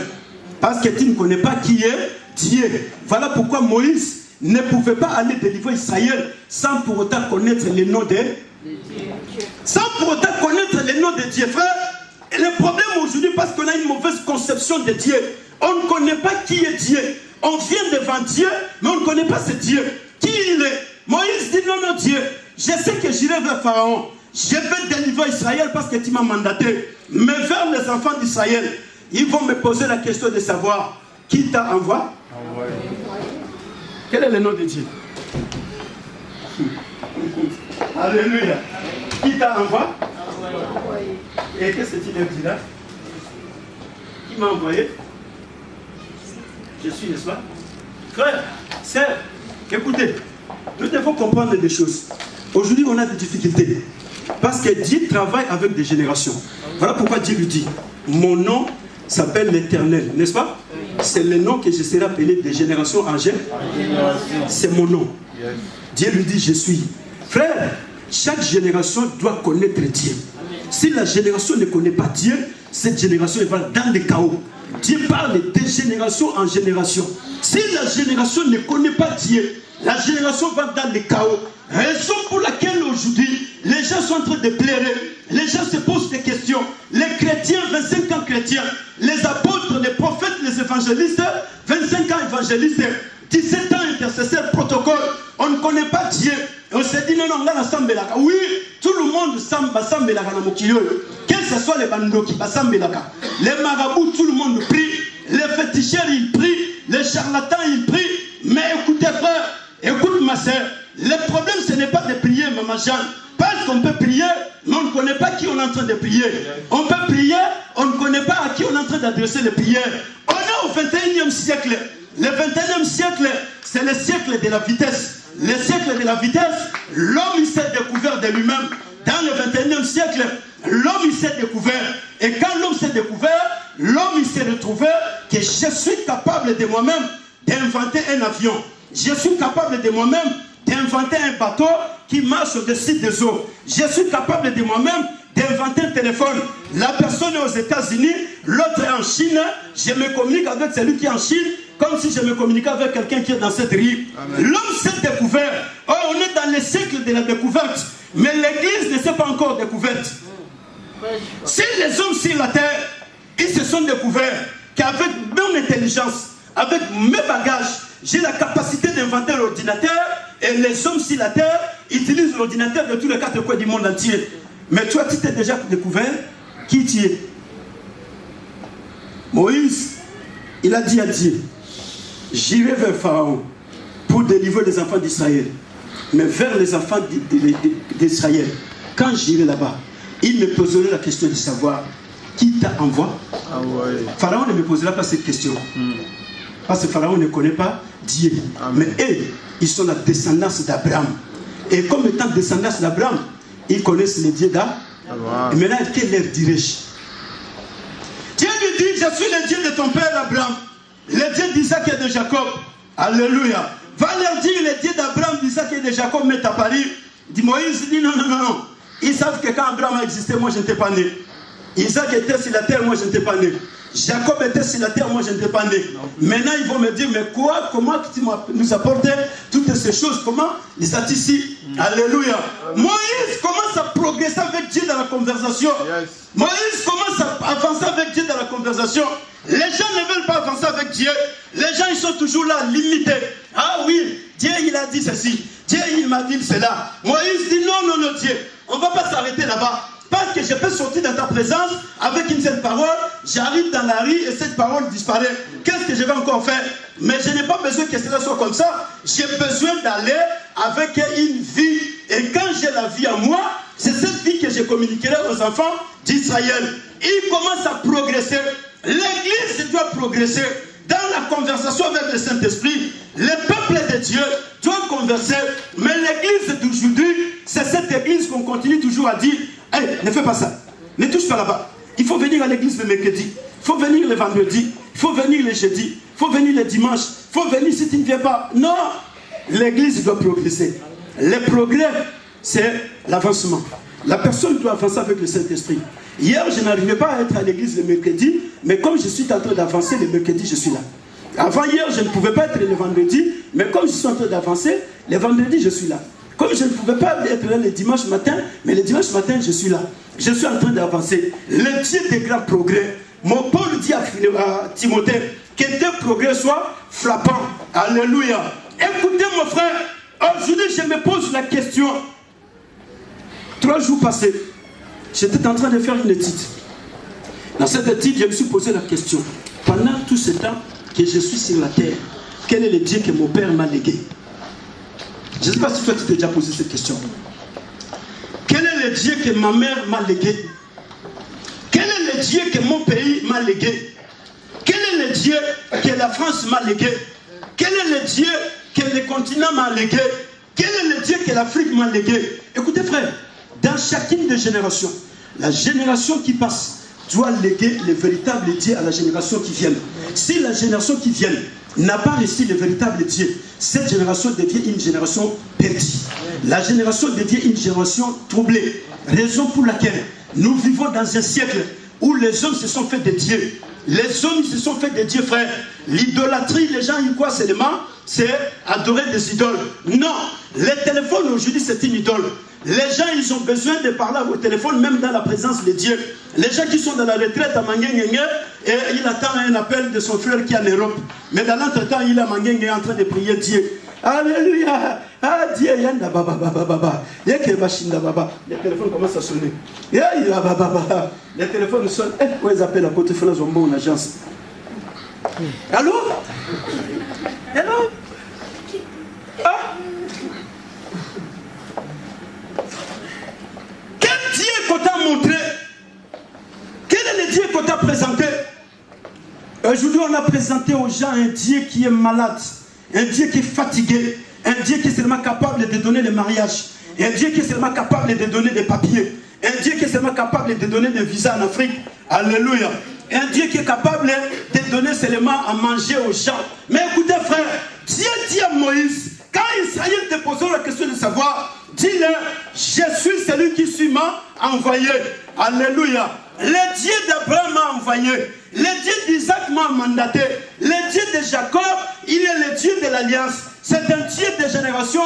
Parce que tu ne connais pas qui est Dieu. Voilà pourquoi Moïse ne pouvait pas aller délivrer Israël sans pour autant connaître les noms de Dieu. Sans pour autant connaître les noms de Dieu, frère. Et le problème aujourd'hui, parce qu'on a une mauvaise conception de Dieu, on ne connaît pas qui est Dieu. On vient devant Dieu, mais on ne connaît pas ce Dieu. Qui il est? Moïse dit non, non, Dieu, je sais que j'irai vers Pharaon. Je vais délivrer Israël parce que tu m'as mandaté. Mais vers les enfants d'Israël, ils vont me poser la question de savoir qui t'a envoyé. Quel est le nom de Dieu? Alléluia. Qui t'a envoyé? Et qu'est-ce que tu leur dis là? Qui m'a envoyé? Je suis, n'est-ce pas? Frère, sœur, écoutez, nous devons comprendre des choses. Aujourd'hui, on a des difficultés. Parce que Dieu travaille avec des générations. Voilà pourquoi Dieu lui dit, mon nom s'appelle l'Éternel, n'est-ce pas? C'est le nom que je serai appelé de génération en génération. C'est mon nom. Dieu lui dit, je suis. Frère, chaque génération doit connaître Dieu. Si la génération ne connaît pas Dieu, cette génération va dans le chaos. Dieu parle de génération en génération. Si la génération ne connaît pas Dieu, la génération va dans le chaos. Raison pour laquelle aujourd'hui, les gens sont en train de pleurer. Les gens se posent des questions. Les chrétiens, 25 ans chrétiens. Les apôtres, les prophètes, les évangélistes, 25 ans évangélistes. 17 ans intercesseurs, protocole. On ne connaît pas Dieu. Et on s'est dit, non, non, là, la sambelaka. Oui, tout le monde sambelaka na mokiyo. Quel que soit les bandoki, sambelaka. Les marabouts, tout le monde prie. Les féticheurs, ils prient. Les charlatans, ils prient. Mais écoutez, frère, écoute ma soeur. Le problème, ce n'est pas de prier, maman Jeanne. Parce qu'on peut prier, mais on ne connaît pas qui on est en train de prier. On peut prier, on ne connaît pas à qui on est en train d'adresser les prières. On est au 21e siècle. Le 21e siècle, c'est le siècle de la vitesse. Le siècle de la vitesse, l'homme il s'est découvert de lui-même. Dans le 21e siècle, l'homme il s'est découvert. Et quand l'homme s'est découvert, l'homme il s'est retrouvé que je suis capable de moi-même d'inventer un avion. Je suis capable de moi-même d'inventer un bateau qui marche au-dessus des eaux. Je suis capable de moi-même d'inventer un téléphone. La personne est aux États-Unis, l'autre est en Chine. Je me communique avec celui qui est en Chine comme si je me communiquais avec quelqu'un qui est dans cette rue. L'homme s'est découvert. Oh, on est dans le siècle de la découverte. Mais l'église ne s'est pas encore découverte. Si les hommes sur la terre, ils se sont découverts qu'avec même intelligence, avec mes bagages, j'ai la capacité d'inventer l'ordinateur et les hommes sur la terre utilisent l'ordinateur de tous les quatre coins du monde entier. Mais toi, tu t'es déjà découvert qui tu es. Moïse, il a dit à Dieu, j'irai vers Pharaon pour délivrer les enfants d'Israël. Mais vers les enfants d'Israël, quand j'irai là-bas, il me poserait la question de savoir qui t'a envoyé. Ah ouais. Pharaon ne me posera pas cette question. Parce que Pharaon ne connaît pas Dieu. Amen. Mais eux, ils sont la descendance d'Abraham. Et comme étant descendance d'Abraham, ils connaissent les dieux d'Abraham. Et maintenant, quel leur dirais-je? Dieu lui dit, je suis le Dieu de ton père Abraham, le Dieu d'Isaac et de Jacob. Alléluia. Va leur dire, le Dieu d'Abraham, d'Isaac et de Jacob m'est apparu. Dit Moïse, dit non, non, non, non. Ils savent que quand Abraham a existé, moi je n'étais pas né. Isaac était sur la terre, moi je n'étais pas né. Jacob était sur la terre, moi je n'étais pas né. Maintenant ils vont me dire, mais quoi, comment tu nous apporté toutes ces choses, comment les as ici? Alléluia. Moïse commence à progresser avec Dieu dans la conversation. Moïse commence à avancer avec Dieu dans la conversation. Les gens ne veulent pas avancer avec Dieu. Les gens ils sont toujours là, limités. Ah oui, Dieu il a dit ceci. Dieu il m'a dit cela. Moïse dit non, non, non Dieu. On ne va pas s'arrêter là-bas. Parce que je peux sortir dans ta présence avec une seule parole, j'arrive dans la rue et cette parole disparaît. Qu'est-ce que je vais encore faire? Mais je n'ai pas besoin que cela soit comme ça. J'ai besoin d'aller avec une vie. Et quand j'ai la vie en moi, c'est cette vie que je communiquerai aux enfants d'Israël. Il commence à progresser. L'église doit progresser. Dans la conversation avec le Saint-Esprit, le peuple de Dieu doit converser. Mais l'église d'aujourd'hui, c'est cette église qu'on continue toujours à dire, hey, ne fais pas ça, ne touche pas là-bas. Il faut venir à l'église le mercredi, il faut venir le vendredi, il faut venir le jeudi, il faut venir le dimanche, il faut venir si tu ne viens pas. Non, l'église doit progresser. Le progrès, c'est l'avancement. La personne doit avancer avec le Saint-Esprit. Hier, je n'arrivais pas à être à l'église le mercredi, mais comme je suis en train d'avancer, le mercredi, je suis là. Avant hier, je ne pouvais pas être le vendredi, mais comme je suis en train d'avancer, le vendredi, je suis là. Comme je ne pouvais pas être là le dimanche matin, mais le dimanche matin, je suis là. Je suis en train d'avancer. Le Dieu des grands progrès. Mon Paul dit à Timothée que tes progrès soient frappants. Alléluia. Écoutez, mon frère, aujourd'hui, je me pose la question. 3 jours passés, j'étais en train de faire une étude. Dans cette étude, je me suis posé la question. Pendant tout ce temps que je suis sur la terre, quel est le Dieu que mon père m'a légué? Je ne sais pas si toi tu t'es déjà posé cette question. Quel est le Dieu que ma mère m'a légué? Quel est le Dieu que mon pays m'a légué? Quel est le Dieu que la France m'a légué? Quel est le Dieu que le continent m'a légué? Quel est le Dieu que l'Afrique m'a légué? Écoutez frère, dans chacune des générations, la génération qui passe doit léguer le véritable Dieu à la génération qui vient. Si la génération qui vient n'a pas reçu le véritable Dieu, cette génération devient une génération perdue. La génération devient une génération troublée. Raison pour laquelle nous vivons dans un siècle où les hommes se sont fait des dieux. Les hommes se sont fait des dieux, frère. L'idolâtrie, les gens y croient seulement, c'est adorer des idoles. Non, les téléphones aujourd'hui, c'est une idole. Les gens, ils ont besoin de parler au téléphone, même dans la présence de Dieu. Les gens qui sont dans la retraite à Manguengue, et il attend un appel de son frère qui est en Europe. Mais dans l'entretemps, il est à Manguengue en train de prier Dieu. Alléluia! Ah, Dieu, yanda baba baba baba. Yeke bashinda baba. Le téléphone commence à sonner. Ya baba baba. Le téléphone sonne. Eh, où ils appellent à côté de la Zombo, une agence. Allô? Allô? Ah? Quel Dieu qu'on t'a montré? Quel est le Dieu qu'on t'a présenté? Aujourd'hui, on a présenté aux gens un Dieu qui est malade, un Dieu qui est fatigué, un Dieu qui est seulement capable de donner le mariage, un Dieu qui est seulement capable de donner des papiers, un Dieu qui est seulement capable de donner des visas en Afrique. Alléluia. Un Dieu qui est capable de donner seulement à manger aux gens. Mais écoutez frère, Dieu dit à Moïse, quand Israël te posera la question de savoir, dis-leur, je suis celui qui suis envoyé. Alléluia. Le Dieu d'Abraham m'a envoyé. Le Dieu d'Isaac m'a mandaté. Le Dieu de Jacob, il est le Dieu de l'alliance. C'est un Dieu de génération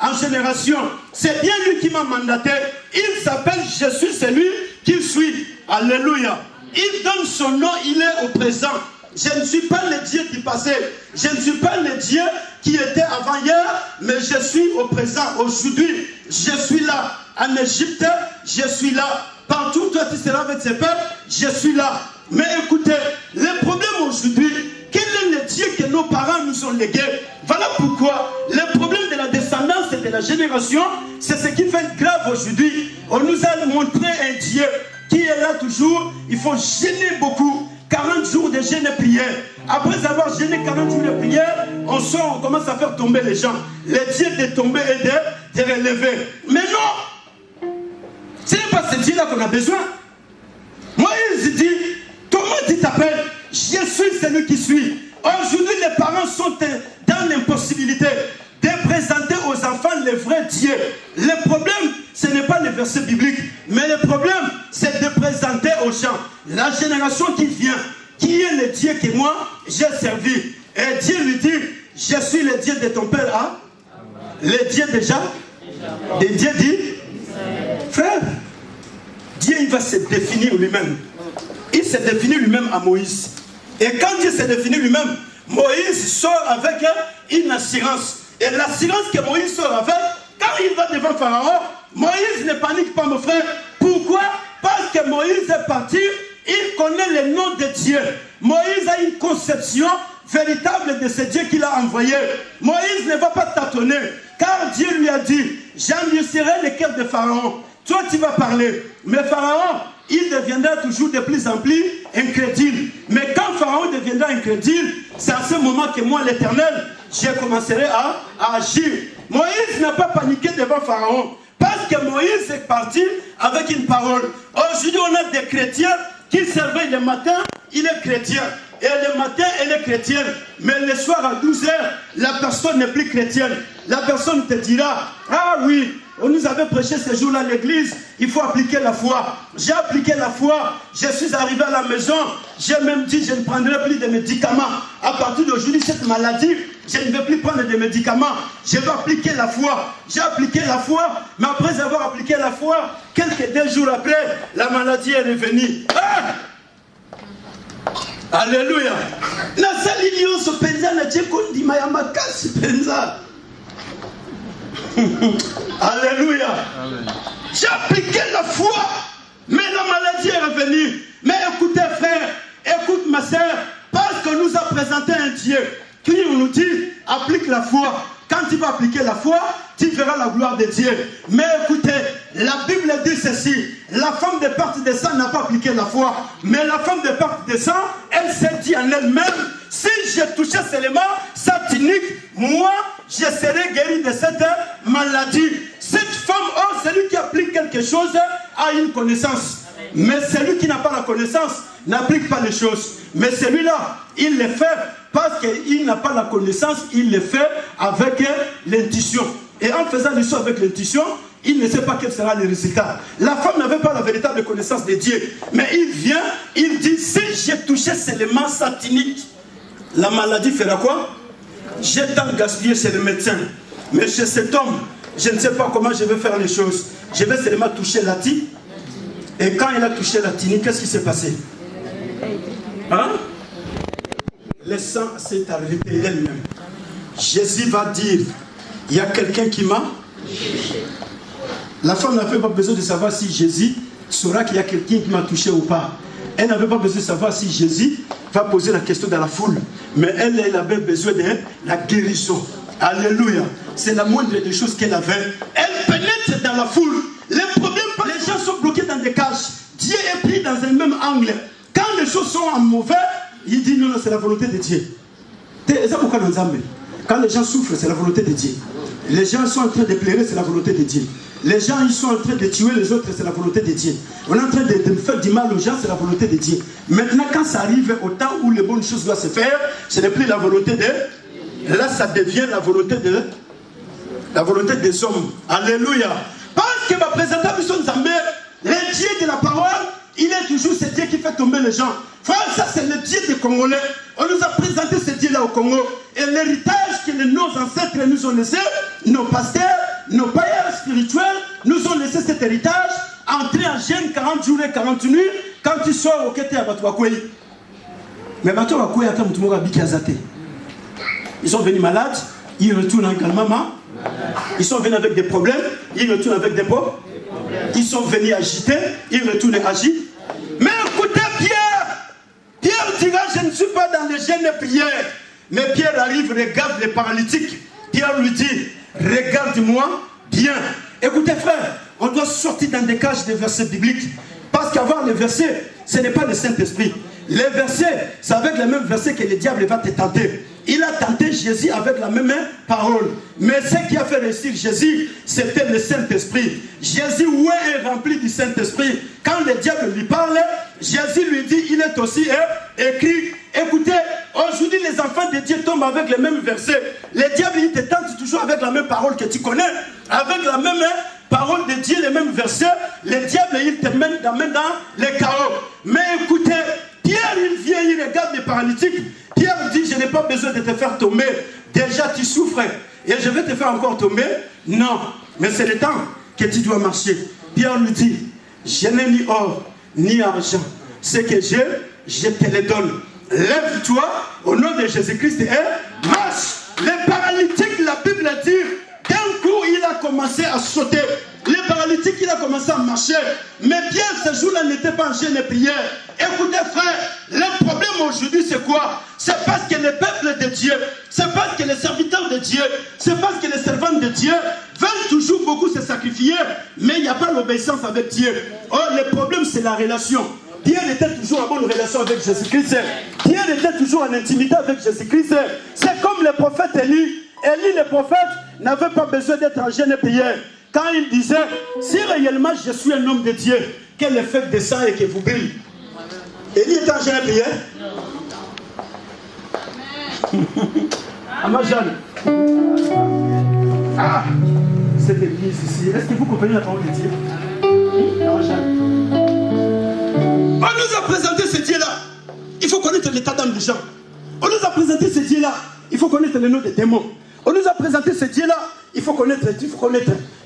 en génération. C'est bien lui qui m'a mandaté. Il s'appelle Je suis celui qui suis. Alléluia. Il donne son nom, il est au présent. Je ne suis pas le Dieu du passé. Je ne suis pas le Dieu qui était avant hier, mais je suis au présent. Aujourd'hui, je suis là. En Égypte, je suis là. Partout, toi tu seras avec ses peuples, je suis là. Mais écoutez, le problème aujourd'hui, quel est le Dieu que nos parents nous ont légué? Voilà pourquoi le problème de la descendance et de la génération, c'est ce qui fait grave aujourd'hui. On nous a montré un Dieu qui est là toujours. Il faut gêner beaucoup. 40 jours de jeûne et prière. Après avoir gêné 40 jours de prière, on sort, on commence à faire tomber les gens. Le Dieu de tomber et de relever. Mais non! Ce n'est pas ce Dieu-là qu'on a besoin. Moïse dit, comment tu t'appelles? Je suis celui qui suis. Aujourd'hui, les parents sont dans l'impossibilité de présenter aux enfants le vrai Dieu. Le problème, ce n'est pas le verset biblique, mais le problème, c'est de présenter aux gens la génération qui vient, qui est le Dieu que moi, j'ai servi. Et Dieu lui dit, je suis le Dieu de ton père, hein? Le Dieu déjà, et Dieu dit, frère, Dieu il va se définir lui-même. Il s'est défini lui-même à Moïse. Et quand Dieu s'est défini lui-même, Moïse sort avec une assurance. Et l'assurance que Moïse sort avec, quand il va devant Pharaon, Moïse ne panique pas, mon frère. Pourquoi? Parce que Moïse est parti, il connaît le nom de Dieu. Moïse a une conception véritable de ce Dieu qu'il a envoyé. Moïse ne va pas tâtonner, car Dieu lui a dit, j'endurcirai le cœur de Pharaon. Toi tu vas parler, mais Pharaon, il deviendra toujours de plus en plus incrédule. Mais quand Pharaon deviendra incrédule, c'est à ce moment que moi, l'Éternel, je commencerai à agir. Moïse n'a pas paniqué devant Pharaon, parce que Moïse est parti avec une parole. Aujourd'hui, on a des chrétiens qui servaient le matin, il est chrétien. Et le matin, elle est chrétienne. Mais le soir à 12h, la personne n'est plus chrétienne. La personne te dira, ah oui, on nous avait prêché ce jour-là à l'église, il faut appliquer la foi. J'ai appliqué la foi, je suis arrivé à la maison, j'ai même dit, je ne prendrai plus de médicaments. À partir d'aujourd'hui, cette maladie, je ne vais plus prendre de médicaments. Je vais appliquer la foi. J'ai appliqué la foi, mais après avoir appliqué la foi, quelques jours après, la maladie est revenue. Ah! Alléluia. Nasali nyonso penza na jekondi mayama kasi penza. Alléluia. J'ai appliqué la foi, mais la maladie est revenue. Mais écoutez frère, écoute ma soeur, parce qu'on nous a présenté un Dieu qui nous dit, applique la foi. Quand tu vas appliquer la foi, tu verras la gloire de Dieu. Mais écoutez, la Bible dit ceci, la femme de perte de sang n'a pas appliqué la foi, mais la femme de perte de sang, elle s'est dit en elle-même, si j'ai touché seulement sa tunique, moi, je serai guéri de cette maladie. Cette femme, oh, celui qui applique quelque chose a une connaissance. Mais celui qui n'a pas la connaissance n'applique pas les choses. Mais celui-là, il le fait parce qu'il n'a pas la connaissance, il le fait avec l'intuition. Et en faisant les choses avec l'intuition, il ne sait pas quel sera le résultat. La femme n'avait pas la véritable connaissance de Dieu. Mais il vient, il dit, si j'ai touché seulement sa tunique, la maladie fera quoi? J'ai tant gaspillé chez le médecin. Mais chez cet homme, je ne sais pas comment je vais faire les choses. Je vais seulement toucher la tunique. Et quand il a touché la tunique, qu'est-ce qui s'est passé? Hein? Le sang s'est arrêté d'elle-même. Jésus va dire, il y a quelqu'un qui m'a... La femme n'avait pas besoin de savoir si Jésus saura qu'il y a quelqu'un qui m'a touché ou pas. Elle n'avait pas besoin de savoir si Jésus va poser la question dans la foule. Mais elle avait besoin de la guérison. Alléluia. C'est la moindre des choses qu'elle avait. Elle pénètre dans la foule. Les problèmes, les gens sont bloqués dans des cages. Dieu est pris dans un même angle. Quand les choses sont en mauvais, il dit non, non, c'est la volonté de Dieu. Quand les gens souffrent, c'est la volonté de Dieu. Les gens sont en train de pleurer, c'est la volonté de Dieu. Les gens, ils sont en train de tuer les autres, c'est la volonté de Dieu. On est en train de faire du mal aux gens, c'est la volonté de Dieu. Maintenant, quand ça arrive au temps où les bonnes choses doivent se faire, ce n'est plus la volonté de... Là, ça devient la volonté des hommes. Alléluia. Parce que ma présentation de Zambé, le Dieu de la parole, il est toujours ce Dieu qui fait tomber les gens. Frère, ça c'est le Dieu des Congolais. On nous a présenté ce Dieu-là au Congo. Et l'héritage que nos ancêtres nous ont laissé, nos pasteurs, nos païens spirituels, nous ont laissé cet héritage. Entrer en jeûne 40 jours et 40 nuits, quand tu sors au Kété à Batouakoui. Mais Batouakoui, attends, tout le monde a bikazate. Ils sont venus malades, ils retournent en calmama. Ils sont venus avec des problèmes, ils retournent avec des problèmes. Ils sont venus agités, ils retournent agités. Mais écoutez Pierre dira, je ne suis pas dans les jeûnes et prières. Mais Pierre arrive, regarde les paralytiques. Pierre lui dit, regarde-moi bien. Écoutez frère, on doit sortir dans des cages des versets bibliques. Parce qu'avoir les versets, ce n'est pas le Saint-Esprit. Les versets, c'est avec les mêmes versets que le diable va te tenter. Il a tenté Jésus avec la même parole. Mais ce qui a fait réussir Jésus, c'était le Saint-Esprit. Jésus, est rempli du Saint-Esprit. Quand le diable lui parle, Jésus lui dit, il est aussi écrit. Écoutez, aujourd'hui les enfants de Dieu tombent avec les mêmes versets. Le diable, il te tente toujours avec la même parole que tu connais. Avec la même parole de Dieu, les mêmes versets. Le diable, il te mène dans les chaos. Mais écoutez, Pierre, il vient, il regarde les paralytiques. Pierre dit, je n'ai pas besoin de te faire tomber. Déjà, tu souffres. Et je vais te faire encore tomber. Non, mais c'est le temps que tu dois marcher. Pierre lui dit, je n'ai ni or, ni argent. Ce que j'ai, je te le donne. Lève-toi au nom de Jésus-Christ et marche. Les paralytiques, la Bible dit, d'un coup, il a commencé à sauter. Les paralytiques, il a commencé à marcher. Mais Pierre, ce jour-là, n'était pas en jeûne et prière. Écoutez, frère, le problème aujourd'hui, c'est quoi? C'est parce que le peuple de Dieu, c'est parce que les serviteurs de Dieu, c'est parce que les servants de Dieu veulent toujours beaucoup se sacrifier, mais il n'y a pas l'obéissance avec Dieu. Oh, le problème, c'est la relation. Pierre était toujours en bonne relation avec Jésus-Christ. Pierre était toujours en intimité avec Jésus-Christ. C'est comme le prophète Élie. Élie, le prophète, n'avait pas besoin d'être en jeûne et prière. Quand il disait, si réellement je suis un homme de Dieu, quel effet de ça et que vous brille. Élie était en jeûne et prière. Jeanne. Ah, cette église ici, est-ce que vous comprenez la parole de Dieu? Jeanne. On nous a présenté ce Dieu-là. Il faut connaître l'état d'âme des gens. On nous a présenté ce Dieu-là. Il faut connaître le nom des démons. On nous a présenté ce Dieu-là. Il faut connaître.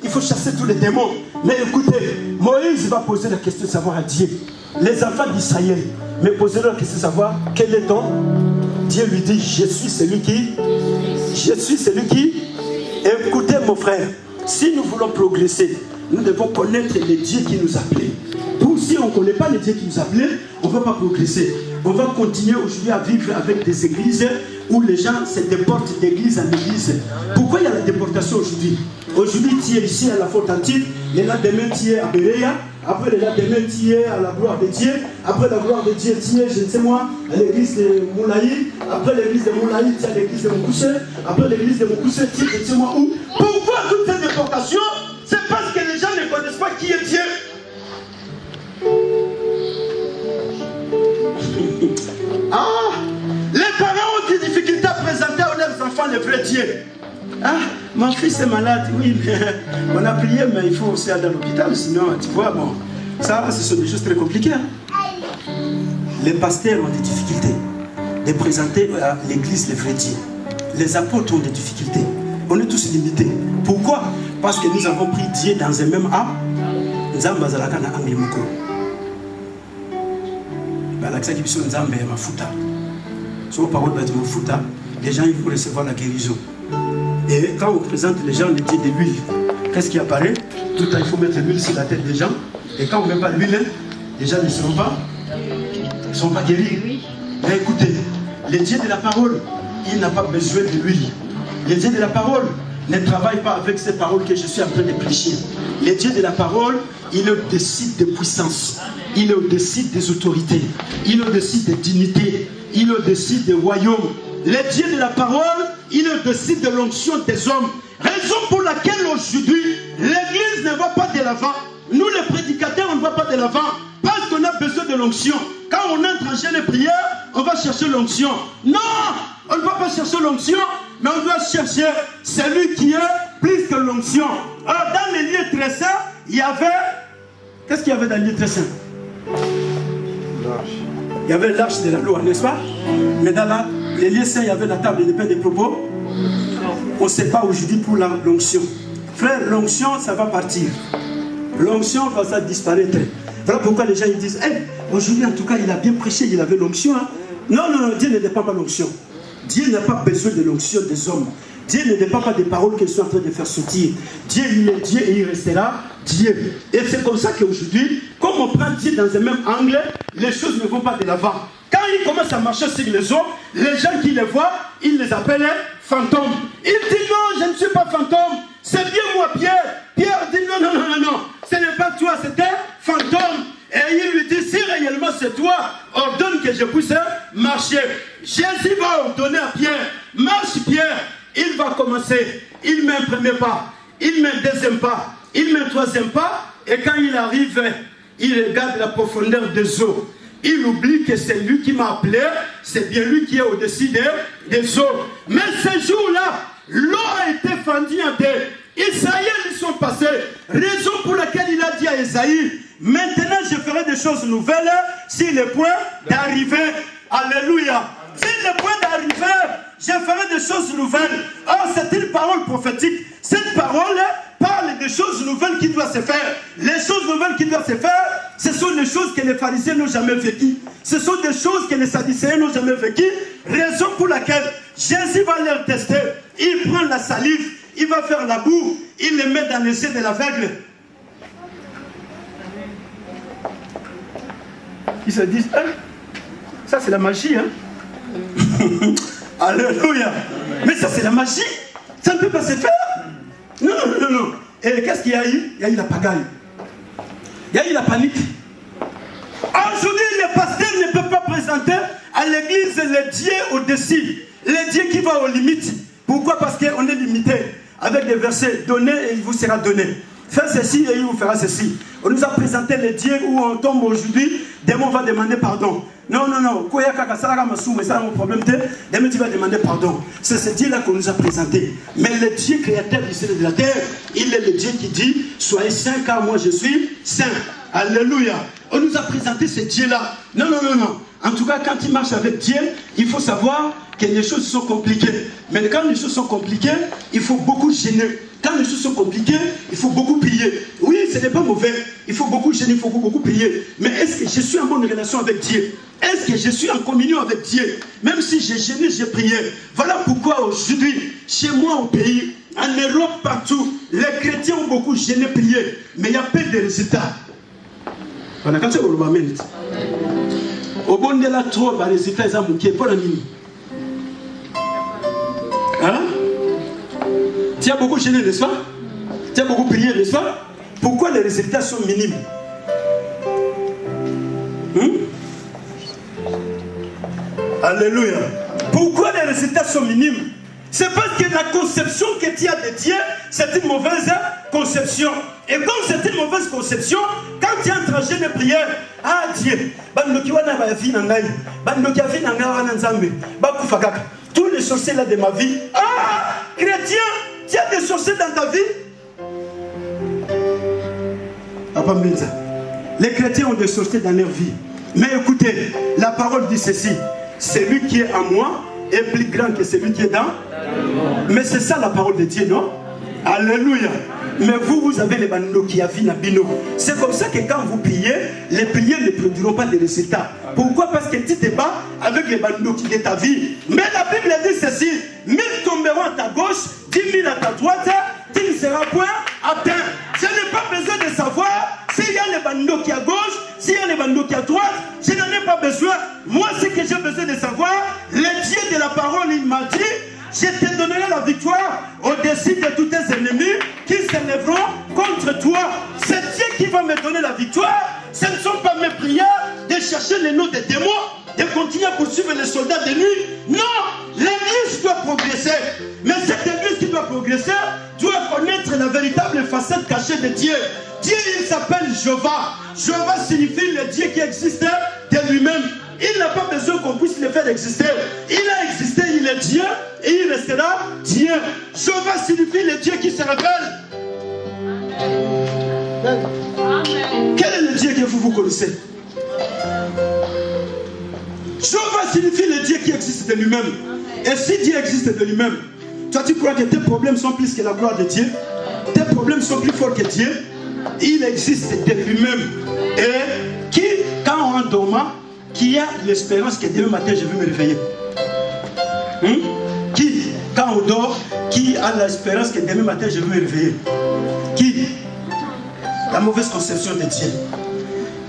Il faut chasser tous les démons. Mais écoutez, Moïse va poser la question de savoir à Dieu. Les enfants d'Israël, mais posez leur la question de savoir quel est ton. Dieu lui dit, je suis celui qui. Écoutez mon frère, si nous voulons progresser, nous devons connaître le Dieu qui nous a appelés. Si on ne connaît pas le Dieu qui nous a appelés, on ne va pas progresser. On va continuer aujourd'hui à vivre avec des églises où les gens se déportent d'église en église. Pourquoi il y a la déportation aujourd'hui? Aujourd'hui, tu es ici à la faute antique, le lendemain, tu es à Béréa, après le lendemain, tu es à la gloire de Dieu, après la gloire de Dieu, tu es, je ne sais moi, à l'église de Moulaï, après l'église de Moulaï, tu es à l'église de Mokoussé, après l'église de Mokoussé, tu es, je ne sais moi où. Pourquoi toutes ces déportations? C'est parce que les gens ne connaissent pas qui est Dieu. Ah, les parents ont des difficultés à présenter à leurs enfants le vrai Dieu. Ah, mon fils est malade, oui, mais on a prié, mais il faut aussi aller à l'hôpital, sinon, tu vois, bon, ça, ce sont des choses très compliquées. Les pasteurs ont des difficultés de présenter à l'église le vrai Dieu. Les apôtres ont des difficultés. On est tous limités. Pourquoi? Parce que nous avons pris Dieu dans un même âme. Nous avons les gens ils vont recevoir la guérison. Et quand on présente les gens, on dit de l'huile. Qu'est-ce qui apparaît? Tout le temps, il faut mettre l'huile sur la tête des gens. Et quand on ne met pas l'huile, les gens ne seront pas guéris. Mais écoutez, le Dieu de la parole, il n'a pas besoin de l'huile. Le Dieu de la parole ne travaille pas avec ces paroles que je suis en train de prêcher. Le Dieu de la parole, il est au-dessus des puissances. Il est au-dessus des autorités. Il est au-dessus des dignités. Il est au-dessus des royaumes. Le Dieu de la parole, il est au-dessus de l'onction des hommes. Raison pour laquelle aujourd'hui, l'église ne va pas de l'avant. Nous les prédicateurs, on ne va pas de l'avant. Parce qu'on a besoin de l'onction. Quand on entre en jeûne et prière, on va chercher l'onction. Non, on ne va pas chercher l'onction, mais on doit chercher celui qui est plus que l'onction. Alors dans les lieux très saints, il y avait... Qu'est-ce qu'il y avait dans les lieux très saints? il y avait l'arche de la loi, n'est-ce pas? Mais dans les lieux saints, il y avait la table de pain des propos. On ne sait pas aujourd'hui pour l'onction. Frère, l'onction, ça va partir. L'onction va ça disparaître. Voilà pourquoi les gens ils disent, hey, aujourd'hui en tout cas, il a bien prêché, il avait l'onction. Hein? Non, Dieu ne dépend pas de l'onction. Dieu n'a pas besoin de l'onction des hommes. Dieu ne dépend pas des paroles qu'ils sont en train de faire sortir. Dieu, il est Dieu et il restera Dieu. Et c'est comme ça qu'aujourd'hui, comme on prend Dieu dans un même angle, les choses ne vont pas de l'avant. Quand il commence à marcher sur les eaux, les gens qui les voient, ils les appellent fantômes. Il dit non, je ne suis pas fantôme. C'est bien moi, Pierre. Pierre dit non. Ce n'est pas toi, c'est un fantôme. Et il lui dit, si réellement c'est toi, ordonne que je puisse marcher. Jésus va ordonner à Pierre, marche Pierre. Il va commencer, il met un premier pas, il met un deuxième pas, il met un troisième pas, et quand il arrive, il regarde la profondeur des eaux. Il oublie que c'est lui qui m'a appelé, c'est bien lui qui est au-dessus des eaux. Mais ce jour-là, l'eau a été fendue en deux. Isaïe, ils sont passés. Raison pour laquelle il a dit à Isaïe, maintenant je ferai des choses nouvelles sur le point d'arriver. Alléluia. Sur le point d'arriver, je ferai des choses nouvelles. Or, c'est une parole prophétique. Cette parole parle des choses nouvelles qui doivent se faire. Les choses nouvelles qui doivent se faire, ce sont des choses que les pharisiens n'ont jamais vécues. Ce sont des choses que les sadducéens n'ont jamais vécues. Raison pour laquelle Jésus va leur tester. Il prend la salive, il va faire la boue, il le met dans les yeux de l'aveugle. Ils se disent, hein, ça c'est la magie, hein. Alléluia. Mais ça c'est la magie. Ça ne peut pas se faire. Non. Et qu'est-ce qu'il y a eu? Il y a eu la pagaille. Il y a eu la panique. Aujourd'hui, les pasteurs ne peuvent pas présenter à l'église le Dieu au-dessus. Le Dieu qui va aux limites. Pourquoi? Parce qu'on est limité. Avec des versets, donnez et il vous sera donné. Faites ceci et il vous fera ceci. On nous a présenté les dieux où on tombe aujourd'hui, demain on va demander pardon. Non. C'est un problème. Demain tu vas demander pardon. C'est ce Dieu-là qu'on nous a présenté. Mais le Dieu créateur du ciel et de la terre, il est le Dieu qui dit, soyez saints car moi je suis saint. Alléluia. On nous a présenté ce Dieu-là. Non. En tout cas, quand il marche avec Dieu, il faut savoir que les choses sont compliquées. Mais quand les choses sont compliquées, il faut beaucoup gêner. Quand les choses sont compliquées, il faut beaucoup prier. Oui, ce n'est pas mauvais. Il faut beaucoup gêner, il faut beaucoup prier. Mais est-ce que je suis en bonne relation avec Dieu? Est-ce que je suis en communion avec Dieu? Même si j'ai gêné, j'ai prié. Voilà pourquoi aujourd'hui, chez moi au pays, en Europe, partout, les chrétiens ont beaucoup gêné, prié. Mais il y a peu de résultats. Voilà, quand tu le m'amènes. Au bon de la trop, les résultats, ils ont manqué. Pas la mine. Hein? Tu as beaucoup gêné, n'est-ce pas? Tu as beaucoup prié, n'est-ce pas? Pourquoi les résultats sont minimes? Alléluia. Pourquoi les résultats sont minimes? C'est parce que la conception que tu as de Dieu, c'est une mauvaise conception. Et comme c'est une mauvaise conception, quand tu entres en jeûne et prière, ah Dieu, tous les sorciers là de ma vie, ah, chrétien, tu as des sorciers dans ta vie? Les chrétiens ont des sorciers dans leur vie. Mais écoutez, la parole dit ceci, celui qui est en moi est plus grand que celui qui est dans. Mais c'est ça la parole de Dieu, non? Alléluia. Mais vous avez les bandos qui a na bino. C'est comme ça que quand vous priez, les prières ne produiront pas de résultats. Pourquoi? Parce que tu te bats avec les bandos qui est ta vie. Mais la Bible dit ceci, 1000 tomberont à ta gauche, 10 000 à ta droite, tu ne seras point atteint. Je n'ai pas besoin de savoir s'il y a les bandos qui à gauche, s'il y a les bandos qui à droite, je n'en ai pas besoin. Moi, ce que j'ai besoin de savoir, le Dieu de la parole, il m'a dit, je te donnerai la victoire au-dessus de tous tes ennemis qui s'élèveront contre toi. C'est Dieu qui va me donner la victoire. Ce ne sont pas mes prières de chercher les noms des démons, de continuer à poursuivre les soldats de nuit. Non, l'église doit progresser. Mais cette église qui doit progresser doit connaître la véritable facette cachée de Dieu. Dieu, il s'appelle Jéhovah. Jéhovah signifie le Dieu qui existe de lui-même. Il n'a pas besoin qu'on puisse le faire exister. Il a existé, il est Dieu et il restera Dieu. Jéhovah signifie le Dieu qui se révèle. Amen. Quel est le Dieu que vous connaissez? signifie le Dieu qui existe de lui-même. Et si Dieu existe de lui-même, toi tu crois que tes problèmes sont plus que la gloire de Dieu? Tes problèmes sont plus forts que Dieu? Il existe de lui-même. Et qui, quand on dormant, qui a l'espérance que demain matin je vais me réveiller? Qui, quand on dort, qui a l'espérance que demain matin je vais me réveiller? Qui? La mauvaise conception de Dieu.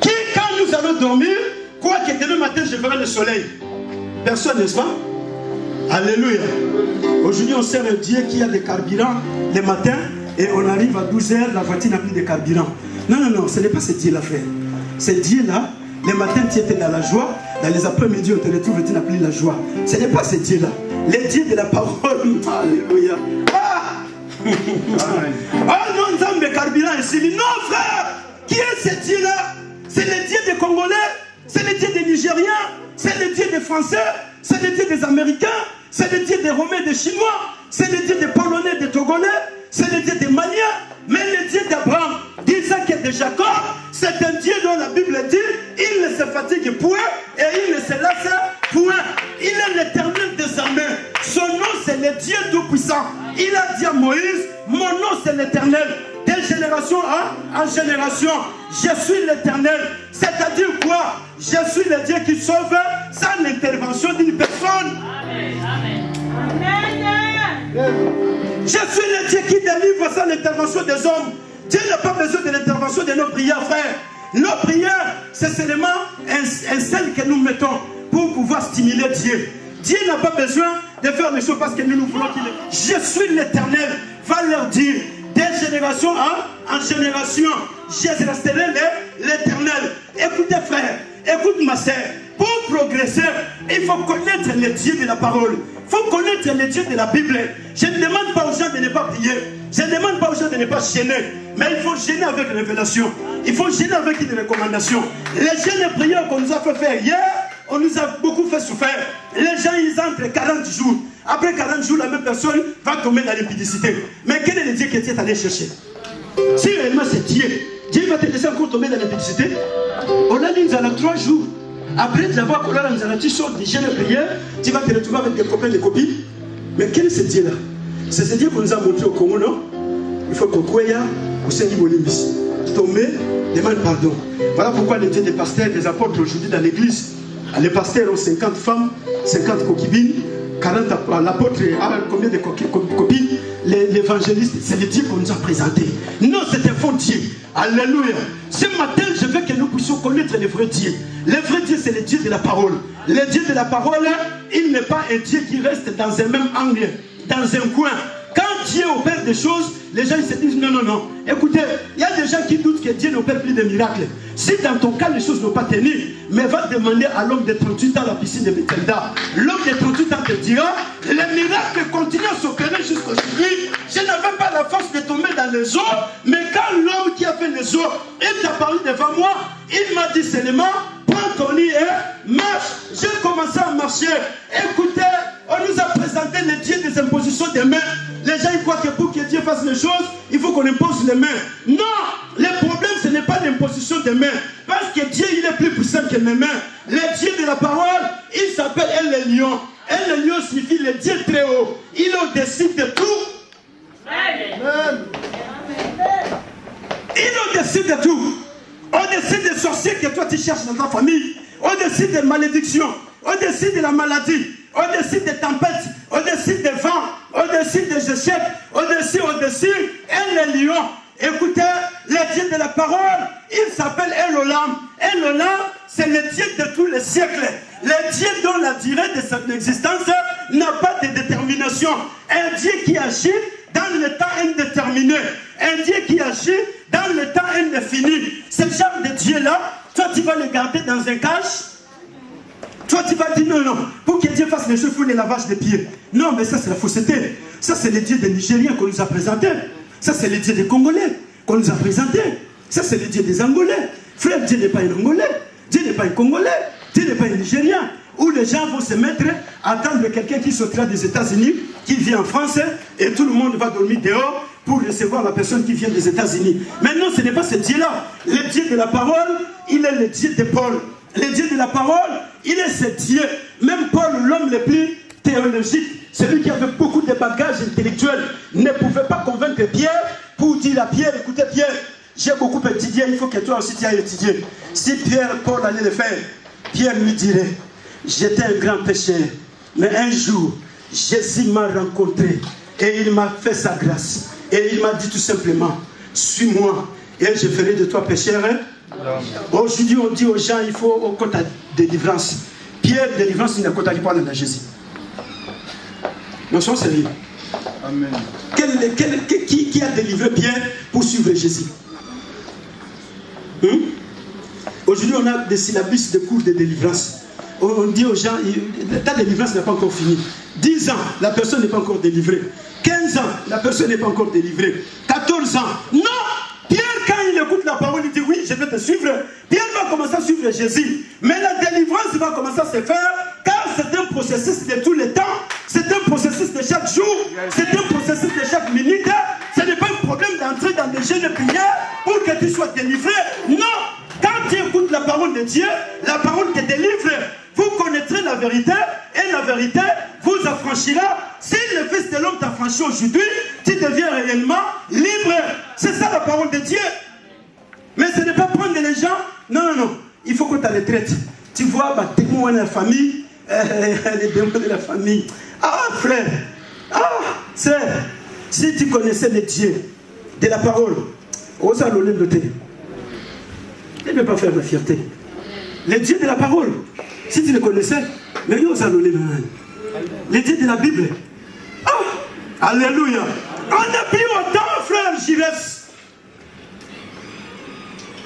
Qui, quand nous allons dormir, croit que demain matin je verrai le soleil? Personne, n'est-ce pas? Alléluia. Aujourd'hui on sert un Dieu qui a des carburants le matin et on arrive à 12h, la voiture n'a plus de carburant. Non, ce n'est pas ce Dieu-là, frère. Ce Dieu-là, le matin tu étais dans la joie, dans les après-midi on te retrouve et tu n'as plus la joie. Ce n'est pas ce Dieu-là. Le Dieu de la parole. Alléluia. Oh non, nous avons des carburants ici. Non, frère. Qui est ce Dieu-là? C'est le Dieu des Congolais, c'est le Dieu des Nigériens, c'est le Dieu des Français, c'est le Dieu des Américains, c'est le Dieu des Romains, des Chinois, c'est le Dieu des Polonais, des Togolais, c'est le Dieu des Maliens, mais le Dieu d'Abraham, d'Isaac et de Jacob, c'est un Dieu dont la Bible dit, il ne se fatigue point et il ne se lasse point. Il est l'Éternel des armées. Son nom c'est le Dieu Tout-Puissant. Il a dit à Moïse, mon nom c'est l'Éternel. De génération en génération, je suis l'Éternel. C'est-à-dire quoi? Je suis le Dieu qui sauve sans l'intervention d'une personne. Amen. Je suis le Dieu qui délivre sans l'intervention des hommes. Dieu n'a pas besoin de l'intervention de nos prières, frère. Nos prières, c'est seulement un sel que nous mettons pour pouvoir stimuler Dieu. Dieu n'a pas besoin de faire les choses parce que nous voulons qu'il est. Je suis l'Éternel. Va leur dire, de génération en génération, je resterai l'Éternel. Écoutez, frère, écoute ma sœur. Pour progresser, il faut connaître le Dieu de la parole. Il faut connaître le Dieu de la Bible. Je ne demande pas aux gens de ne pas prier. Je ne demande pas aux gens de ne pas gêner. Mais il faut gêner avec révélation. Il faut gêner avec une recommandation. Les jeunes prières qu'on nous a fait faire hier, on nous a beaucoup fait souffrir. Les gens, ils entrent 40 jours. Après 40 jours, la même personne va tomber dans l'impudicité. Mais quel est le Dieu que tu es allé chercher? Si réellement c'est Dieu, Dieu va te laisser encore tomber dans l'impudicité. On a dit, nous allons 3 jours. Après avoir collé dans les tu sors des jeunes prières, tu vas te retrouver avec des copains, des copines. Mais quel est ce Dieu-là? C'est ce Dieu qu'on nous a montré au Congo, non? Il faut qu'on croie au Seigneur Bolimbis. Tomber, demande pardon. Voilà pourquoi les dieux des pasteurs, des apôtres aujourd'hui dans l'église, les pasteurs ont 50 femmes, 50 concubines, 40 l'apôtre a combien de copines? L'évangéliste, c'est le Dieu qu'on nous a présenté. Non, c'est un faux Dieu. Alléluia. Ce matin, je veux que nous puissions connaître le vrai Dieu. Le vrai Dieu, c'est le Dieu de la parole. Le Dieu de la parole, il n'est pas un Dieu qui reste dans un même angle, dans un coin. Quand Dieu opère des choses, les gens ils se disent non, non, non. Écoutez, il y a des gens qui doutent que Dieu n'opère plus de miracles. Si dans ton cas les choses n'ont pas tenu, mais va demander à l'homme de 38 ans à la piscine de Bethesda. L'homme de 38 ans te dira, les miracles continuent à s'opérer jusqu'aujourd'hui. Je n'avais pas la force de tomber dans les eaux, mais quand l'homme qui a fait les eaux est apparu devant moi, il m'a dit seulement, prends ton lit et marche. J'ai commencé à marcher. Écoutez, on nous a présenté le Dieu des impositions des mains. Les gens ils croient que pour que Dieu fasse les choses, il faut qu'on impose les mains. Non, le problème ce n'est pas l'imposition des mains. Parce que Dieu il est plus puissant que mes mains. Le Dieu de la parole, il s'appelle El Elyon. El Elyon signifie le Dieu très haut. Il est au-dessus de tout. Amen. Il est au-dessus de tout. Au-dessus des sorciers que toi tu cherches dans ta famille. Au-dessus des malédictions. Au-dessus de la maladie. Au-dessus des tempêtes. Au-dessus des vents. Au-dessus des échecs. Au-dessus. El Elyon. Écoutez, le Dieu de la parole, il s'appelle El Olam. El Olam, c'est le Dieu de tous les siècles. Le Dieu dont la durée de son existence n'a pas de détermination. Un Dieu qui agit dans le temps indéterminé. Un Dieu qui agit dans le temps indéfini. Ce genre de Dieu-là, toi tu vas le garder dans un cache. Toi tu vas dire non, non, pour que Dieu fasse les choses, il faut le lavage des pieds. Non, mais ça c'est la fausseté. Ça c'est le Dieu des Nigériens qu'on nous a présenté. Ça c'est le Dieu des Congolais qu'on nous a présenté. Ça c'est le Dieu des Angolais. Frère, Dieu n'est pas un Angolais. Dieu n'est pas un Congolais. Dieu n'est pas un Nigérien. Où les gens vont se mettre à attendre quelqu'un qui sortira des États-Unis, qui vient en France, et tout le monde va dormir dehors pour recevoir la personne qui vient des États-Unis. Mais non, ce n'est pas ce Dieu-là. Le Dieu de la parole, il est le Dieu de Paul. Le Dieu de la parole, il est ce Dieu Même Paul, l'homme le plus théologique, celui qui avait beaucoup de bagages intellectuels, ne pouvait pas convaincre Pierre pour dire à Pierre, écoutez Pierre, j'ai beaucoup étudié, il faut que toi aussi tu ailles étudier. Si Paul allait le faire, Pierre lui dirait, j'étais un grand pécheur, mais un jour, Jésus m'a rencontré et il m'a fait sa grâce. Et il m'a dit tout simplement, suis-moi et je ferai de toi pécheur. Aujourd'hui, on dit aux gens, il faut au côté de délivrance. Pierre, délivrance, il n'a pas parlé de Jésus. Nous sommes sérieux. Amen. Qui a délivré Pierre pour suivre Jésus? Aujourd'hui, on a des syllabus de cours de délivrance. On dit aux gens, ta délivrance n'est pas encore finie. 10 ans, la personne n'est pas encore délivrée. 15 ans, la personne n'est pas encore délivrée. 14 ans, non! Pierre, quand il écoute la parole, il dit oui, je vais te suivre. Pierre va commencer à suivre Jésus. Mais la délivrance va commencer à se faire, car c'est un processus de tous les temps. C'est un processus de chaque jour. C'est un processus de chaque minute. Ce n'est pas un problème d'entrer dans des jeux de prière pour que tu sois délivré. Non! Quand tu écoutes la parole de Dieu, la parole te délivre. Vous connaîtrez la vérité et la vérité vous affranchira. Si le Fils de l'homme t'affranchit aujourd'hui, tu deviens réellement libre. C'est ça la parole de Dieu. Mais ce n'est pas prendre les gens. Non, non, non. Il faut que tu retraite. Tu vois, témoin de la famille, les démons de la famille. Ah, frère. Ah, sœur. Si tu connaissais le Dieu de la parole, ose à l'olé noter. Il ne peut pas faire la fierté. Le Dieu de la parole. Si tu le connaissais, mais il ose à l'olé noter. Le Dieu de la Bible. Ah, alléluia. On n'est plus autant, frère Gires.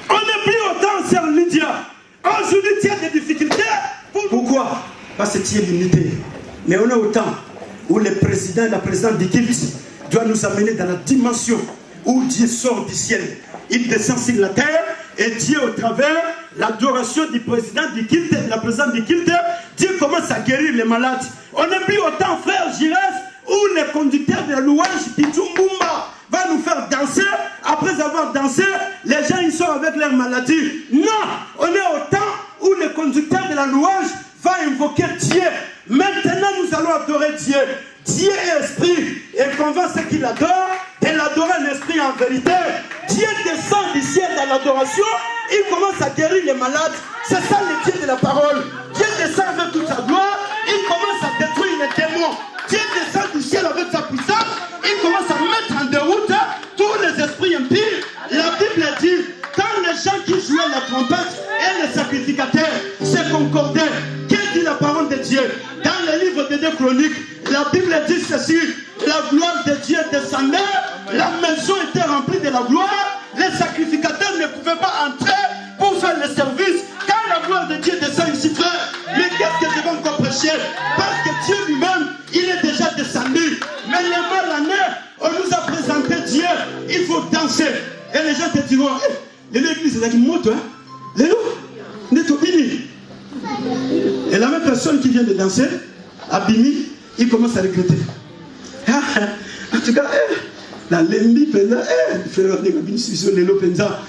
On n'est plus autant, sœur Lydia. Aujourd'hui, tu as des difficultés. Pourquoi? Parce que tu es limité. Mais on est au temps où le président et la présidente d'Égypte doivent nous amener dans la dimension où Dieu sort du ciel. Il descend sur la terre et Dieu, au travers l'adoration du président d'Égypte et de la présidente d'Égypte, Dieu commence à guérir les malades. On n'est plus au temps, frère Gires, où le conducteur de la louange, Pichumbumba, va nous faire danser. Après avoir dansé, les gens ils sont avec leur maladie. Non, on est au temps où le conducteur de la louange va invoquer Dieu. Maintenant, nous allons adorer Dieu. Dieu est esprit et convainc ceux qui l'adorent de l'adorer en esprit en vérité. Dieu descend du ciel dans l'adoration, il commence à guérir les malades. C'est ça le Dieu de la parole. Dieu descend avec toute sa gloire, il commence à détruire les démons. Dieu descend du ciel avec sa puissance, il commence à mettre en déroute tous les esprits impurs. La Bible dit, quand les gens qui jouaient la trompette et les sacrificateurs se concordaient, qu'est-ce dit la parole de Dieu? Dans le livre des 2 Chroniques, la Bible dit ceci, la gloire de Dieu descendait, la maison était remplie de la gloire, les sacrificateurs ne pouvaient pas entrer pour faire le service. Quand la gloire de Dieu descend ici, frère, mais qu'est-ce que je vais encore prêcher? Parce que Dieu lui-même, il est déjà descendu. Mais les mal-annés, on nous a présenté Dieu, il faut danser. Et les gens te diront, l'église, c'est une moto, hein? Léo, Netobini. Et la même personne qui vient de danser, Abimi, il commence à regretter. En tout cas, la lembi penza, frère Abimi, sur l'élo penza.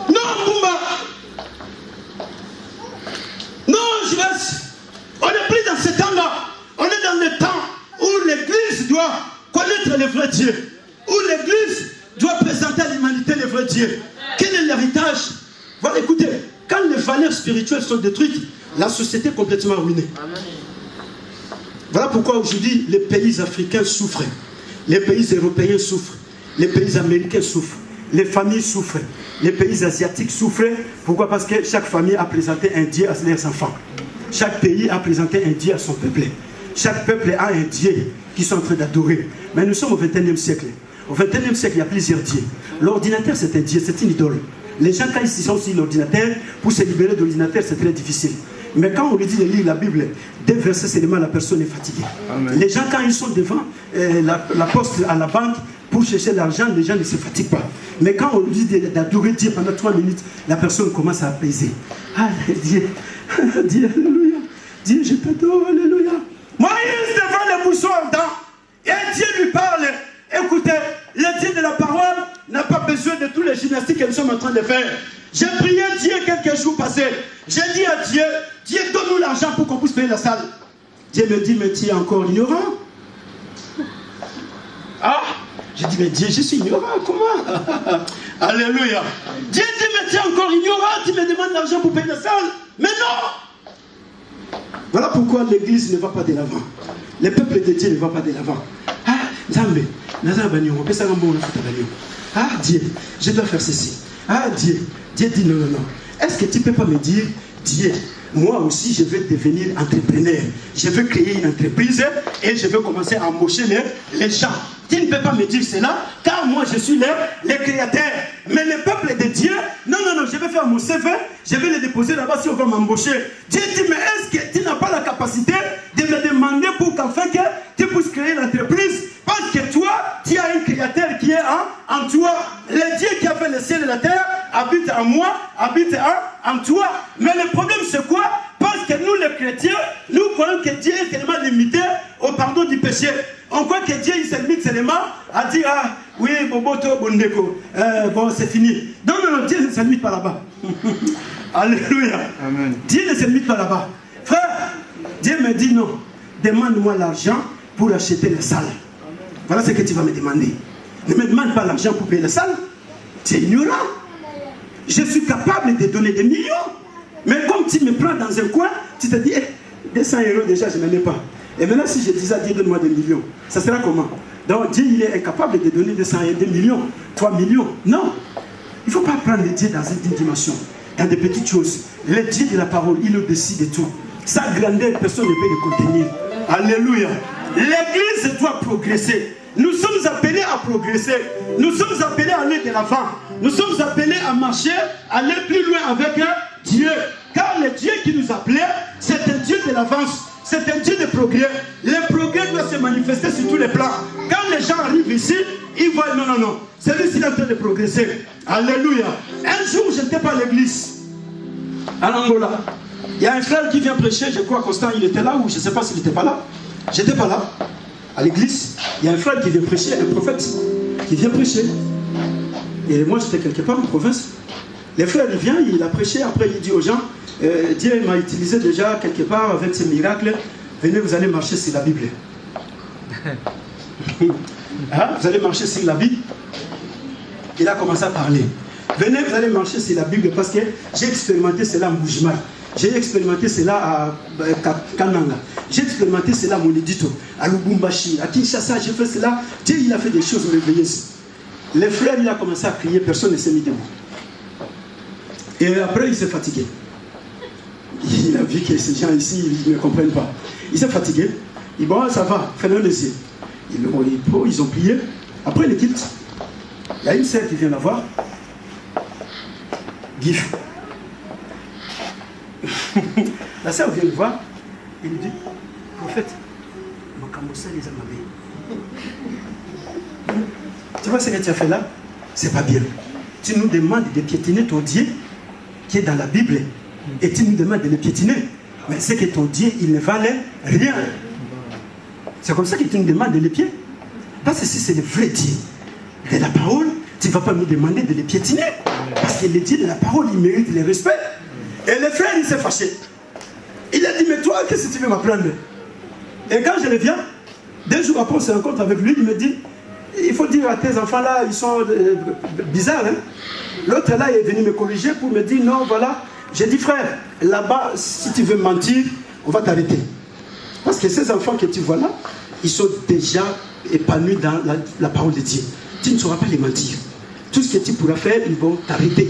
Non, Bumba. Non, je laisse. On n'est plus dans ce temps-là. On est dans le temps où l'église doit connaître le vrai Dieu. Où l'église doit présenter à l'humanité le vrai Dieu. Quel est l'héritage? Voilà, écoutez, quand les valeurs spirituelles sont détruites, la société est complètement ruinée. Voilà pourquoi aujourd'hui les pays africains souffrent, les pays européens souffrent, les pays américains souffrent, les familles souffrent, les pays asiatiques souffrent. Pourquoi? Parce que chaque famille a présenté un Dieu à ses enfants. Chaque pays a présenté un Dieu à son peuple. Chaque peuple a un Dieu qu'ils sont en train d'adorer. Mais nous sommes au XXIe siècle. Au XXIe siècle, il y a plusieurs dieux. L'ordinateur, c'est un Dieu, c'est une idole. Les gens, quand ils sont sur l'ordinateur, pour se libérer de l'ordinateur, c'est très difficile. Mais quand on lui dit de lire la Bible, des versets seulement, la personne est fatiguée. Amen. Les gens, quand ils sont devant la poste à la banque pour chercher l'argent, les gens ne se fatiguent pas. Mais quand on lui dit d'adorer Dieu pendant 3 minutes, la personne commence à apaiser. Ah, Dieu, Dieu, alléluia. Dieu, je t'adore, alléluia. Moïse devant le buisson ardent, et Dieu lui parle. Écoutez, le Dieu de la parole n'a pas besoin de tous les gymnastiques que nous sommes en train de faire. J'ai prié Dieu quelques jours passés. J'ai dit à Dieu, Dieu donne-nous l'argent pour qu'on puisse payer la salle. Dieu me dit, mais tu es encore ignorant. Ah, j'ai dit, mais Dieu, je suis ignorant, comment? Alléluia. Dieu dit, mais tu es encore ignorant, tu me demandes l'argent pour payer la salle. Mais non. Voilà pourquoi l'église ne va pas de l'avant. Le peuple de Dieu ne va pas de l'avant. Ah, Zambé, ah, Dieu, je dois faire ceci. Ah, Dieu dit non, non, non. Est-ce que tu ne peux pas me dire, Dieu, moi aussi je vais devenir entrepreneur. Je veux créer une entreprise et je veux commencer à embaucher les gens. Tu ne peux pas me dire cela, car moi je suis le créateur. Mais le peuple de Dieu, non, non, non, je vais faire mon CV, je vais le déposer là-bas si on va m'embaucher. Dieu dit, mais est-ce que tu n'as pas la capacité de me demander pour qu'afin que tu puisses créer l'entreprise? Parce que toi, tu as un créateur qui est en toi. Le Dieu qui a fait le ciel et la terre habite en moi, habite en toi. Mais le problème c'est quoi? Parce que nous les chrétiens, nous croyons que Dieu est tellement limité au pardon du péché. On croit que Dieu il se limite seulement à dire ah oui, Boboto, Bondeko, bon c'est fini. Non, non, non, Dieu ne se limite pas là-bas. Alléluia. Amen. Dieu ne se limite pas là-bas. Frère, Dieu me dit non, demande-moi l'argent pour acheter les salles. Voilà ce que tu vas me demander. Ne me demande pas l'argent pour payer la salle. Tu es ignorant. Je suis capable de donner des millions. Mais comme tu me prends dans un coin, tu te dis, 200 € déjà, je ne mets pas. Et maintenant, si je disais à Dieu, donne-moi des millions, ça sera comment? Donc Dieu, il est incapable de donner 200 et 2 millions, 3 millions. Non. Il ne faut pas prendre Dieu dans une dimension, dans des petites choses. Le Dieu de la parole, il est au-dessus de tout. Sa grandeur, personne ne peut le contenir. Alléluia. L'église doit progresser. Nous sommes appelés à progresser. Nous sommes appelés à aller de l'avant. Nous sommes appelés à marcher, à aller plus loin avec Dieu. Car le Dieu qui nous appelait, c'est un Dieu de l'avance. C'est un Dieu de progrès. Le progrès doit se manifester sur tous les plans. Quand les gens arrivent ici, ils voient non, non, non. Celui-ci est en train de progresser. Alléluia. Un jour, je n'étais pas à l'église. À Angola. Il y a un frère qui vient prêcher. Je crois Constant, il était là ou je ne sais pas s'il n'était pas là. J'étais pas là. À l'église, il y a un frère qui vient prêcher, un prophète qui vient prêcher. Et moi, j'étais quelque part en province. Le frère, il vient, il a prêché. Après, il dit aux gens, Dieu m'a utilisé déjà quelque part avec ces miracles. Venez, vous allez marcher sur la Bible. Hein? Vous allez marcher sur la Bible. Il a commencé à parler. Venez, vous allez marcher sur la Bible parce que j'ai expérimenté cela à Moujmaï. J'ai expérimenté cela à Kananga. J'ai expérimenté cela à Monedito, à Lubumbashi, à Kinshasa. J'ai fait cela. Dieu, il a fait des choses merveilleuses. Le frère, il a commencé à crier. Personne ne s'est mis debout. Et après, il s'est fatigué. Il a vu que ces gens ici, ils ne comprennent pas. Il s'est fatigué. Il dit, bon, ça va, fais-le laisser. Ils ont prié. Après, il quitte. Il y a une sœur qui vient la voir. Gif. La sœur vient le voir. Il lui dit, prophète, Makamosa les amabés. Tu vois ce que tu as fait là? C'est pas bien. Tu nous demandes de piétiner ton Dieu qui est dans la Bible. Et tu nous demandes de le piétiner. Mais c'est que ton Dieu, il ne valait rien. C'est comme ça que tu nous demandes de le piétiner. Parce que si c'est le vrai Dieu de la parole, tu ne vas pas nous demander de le piétiner. Parce que le Dieu de la parole, il mérite le respect. Et le frère, il s'est fâché. Il a dit, mais toi, qu'est-ce que tu veux m'apprendre? Et quand je reviens, 2 jours après, on se rencontre avec lui, il me dit, il faut dire à tes enfants là, ils sont bizarres. Hein? L'autre là, il est venu me corriger pour me dire, non, voilà. J'ai dit, frère, là-bas, si tu veux mentir, on va t'arrêter. Parce que ces enfants que tu vois là, ils sont déjà épanouis dans la parole de Dieu. Tu ne sauras pas les mentir. Tout ce que tu pourras faire, ils vont t'arrêter.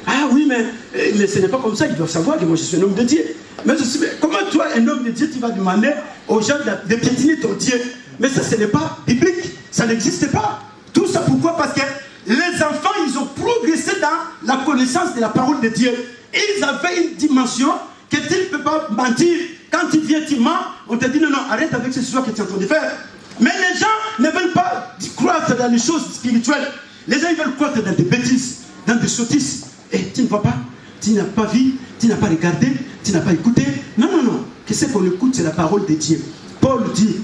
Ah oui, mais ce n'est pas comme ça, ils doivent savoir que moi je suis un homme de Dieu. Mais comment toi, un homme de Dieu, tu vas demander aux gens de piétiner ton Dieu? Mais ça, ce n'est pas biblique. Ça n'existe pas. Tout ça pourquoi? Parce que les enfants, ils ont progressé dans la connaissance de la parole de Dieu. Ils avaient une dimension que tu ne peux pas mentir. Quand tu viens, tu mens, on te dit non, non, arrête avec ce soir que tu es en train de faire. Mais les gens ne veulent pas croire dans les choses spirituelles. Les gens ils veulent croire dans des bêtises, dans des sottises. Et tu ne vois pas, tu n'as pas vu, tu n'as pas regardé, tu n'as pas écouté. Non, non, non. Qu'est-ce qu'on écoute? C'est la parole de Dieu. Paul dit,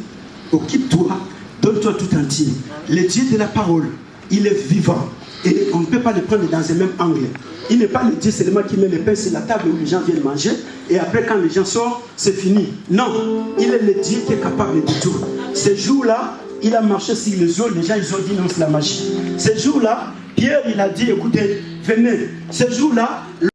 occupe-toi, donne-toi tout entier. Le Dieu de la parole il est vivant. Et on ne peut pas le prendre dans un même angle. Il n'est pas le Dieu seulement qui met le pain sur la table où les gens viennent manger. Et après, quand les gens sortent, c'est fini. Non, il est le Dieu qui est capable de tout. Ce jour-là, il a marché sur les eaux. Les gens, ils ont dit non, c'est la magie. Ce jour-là, Pierre, il a dit, écoutez, venez. Ce jour-là,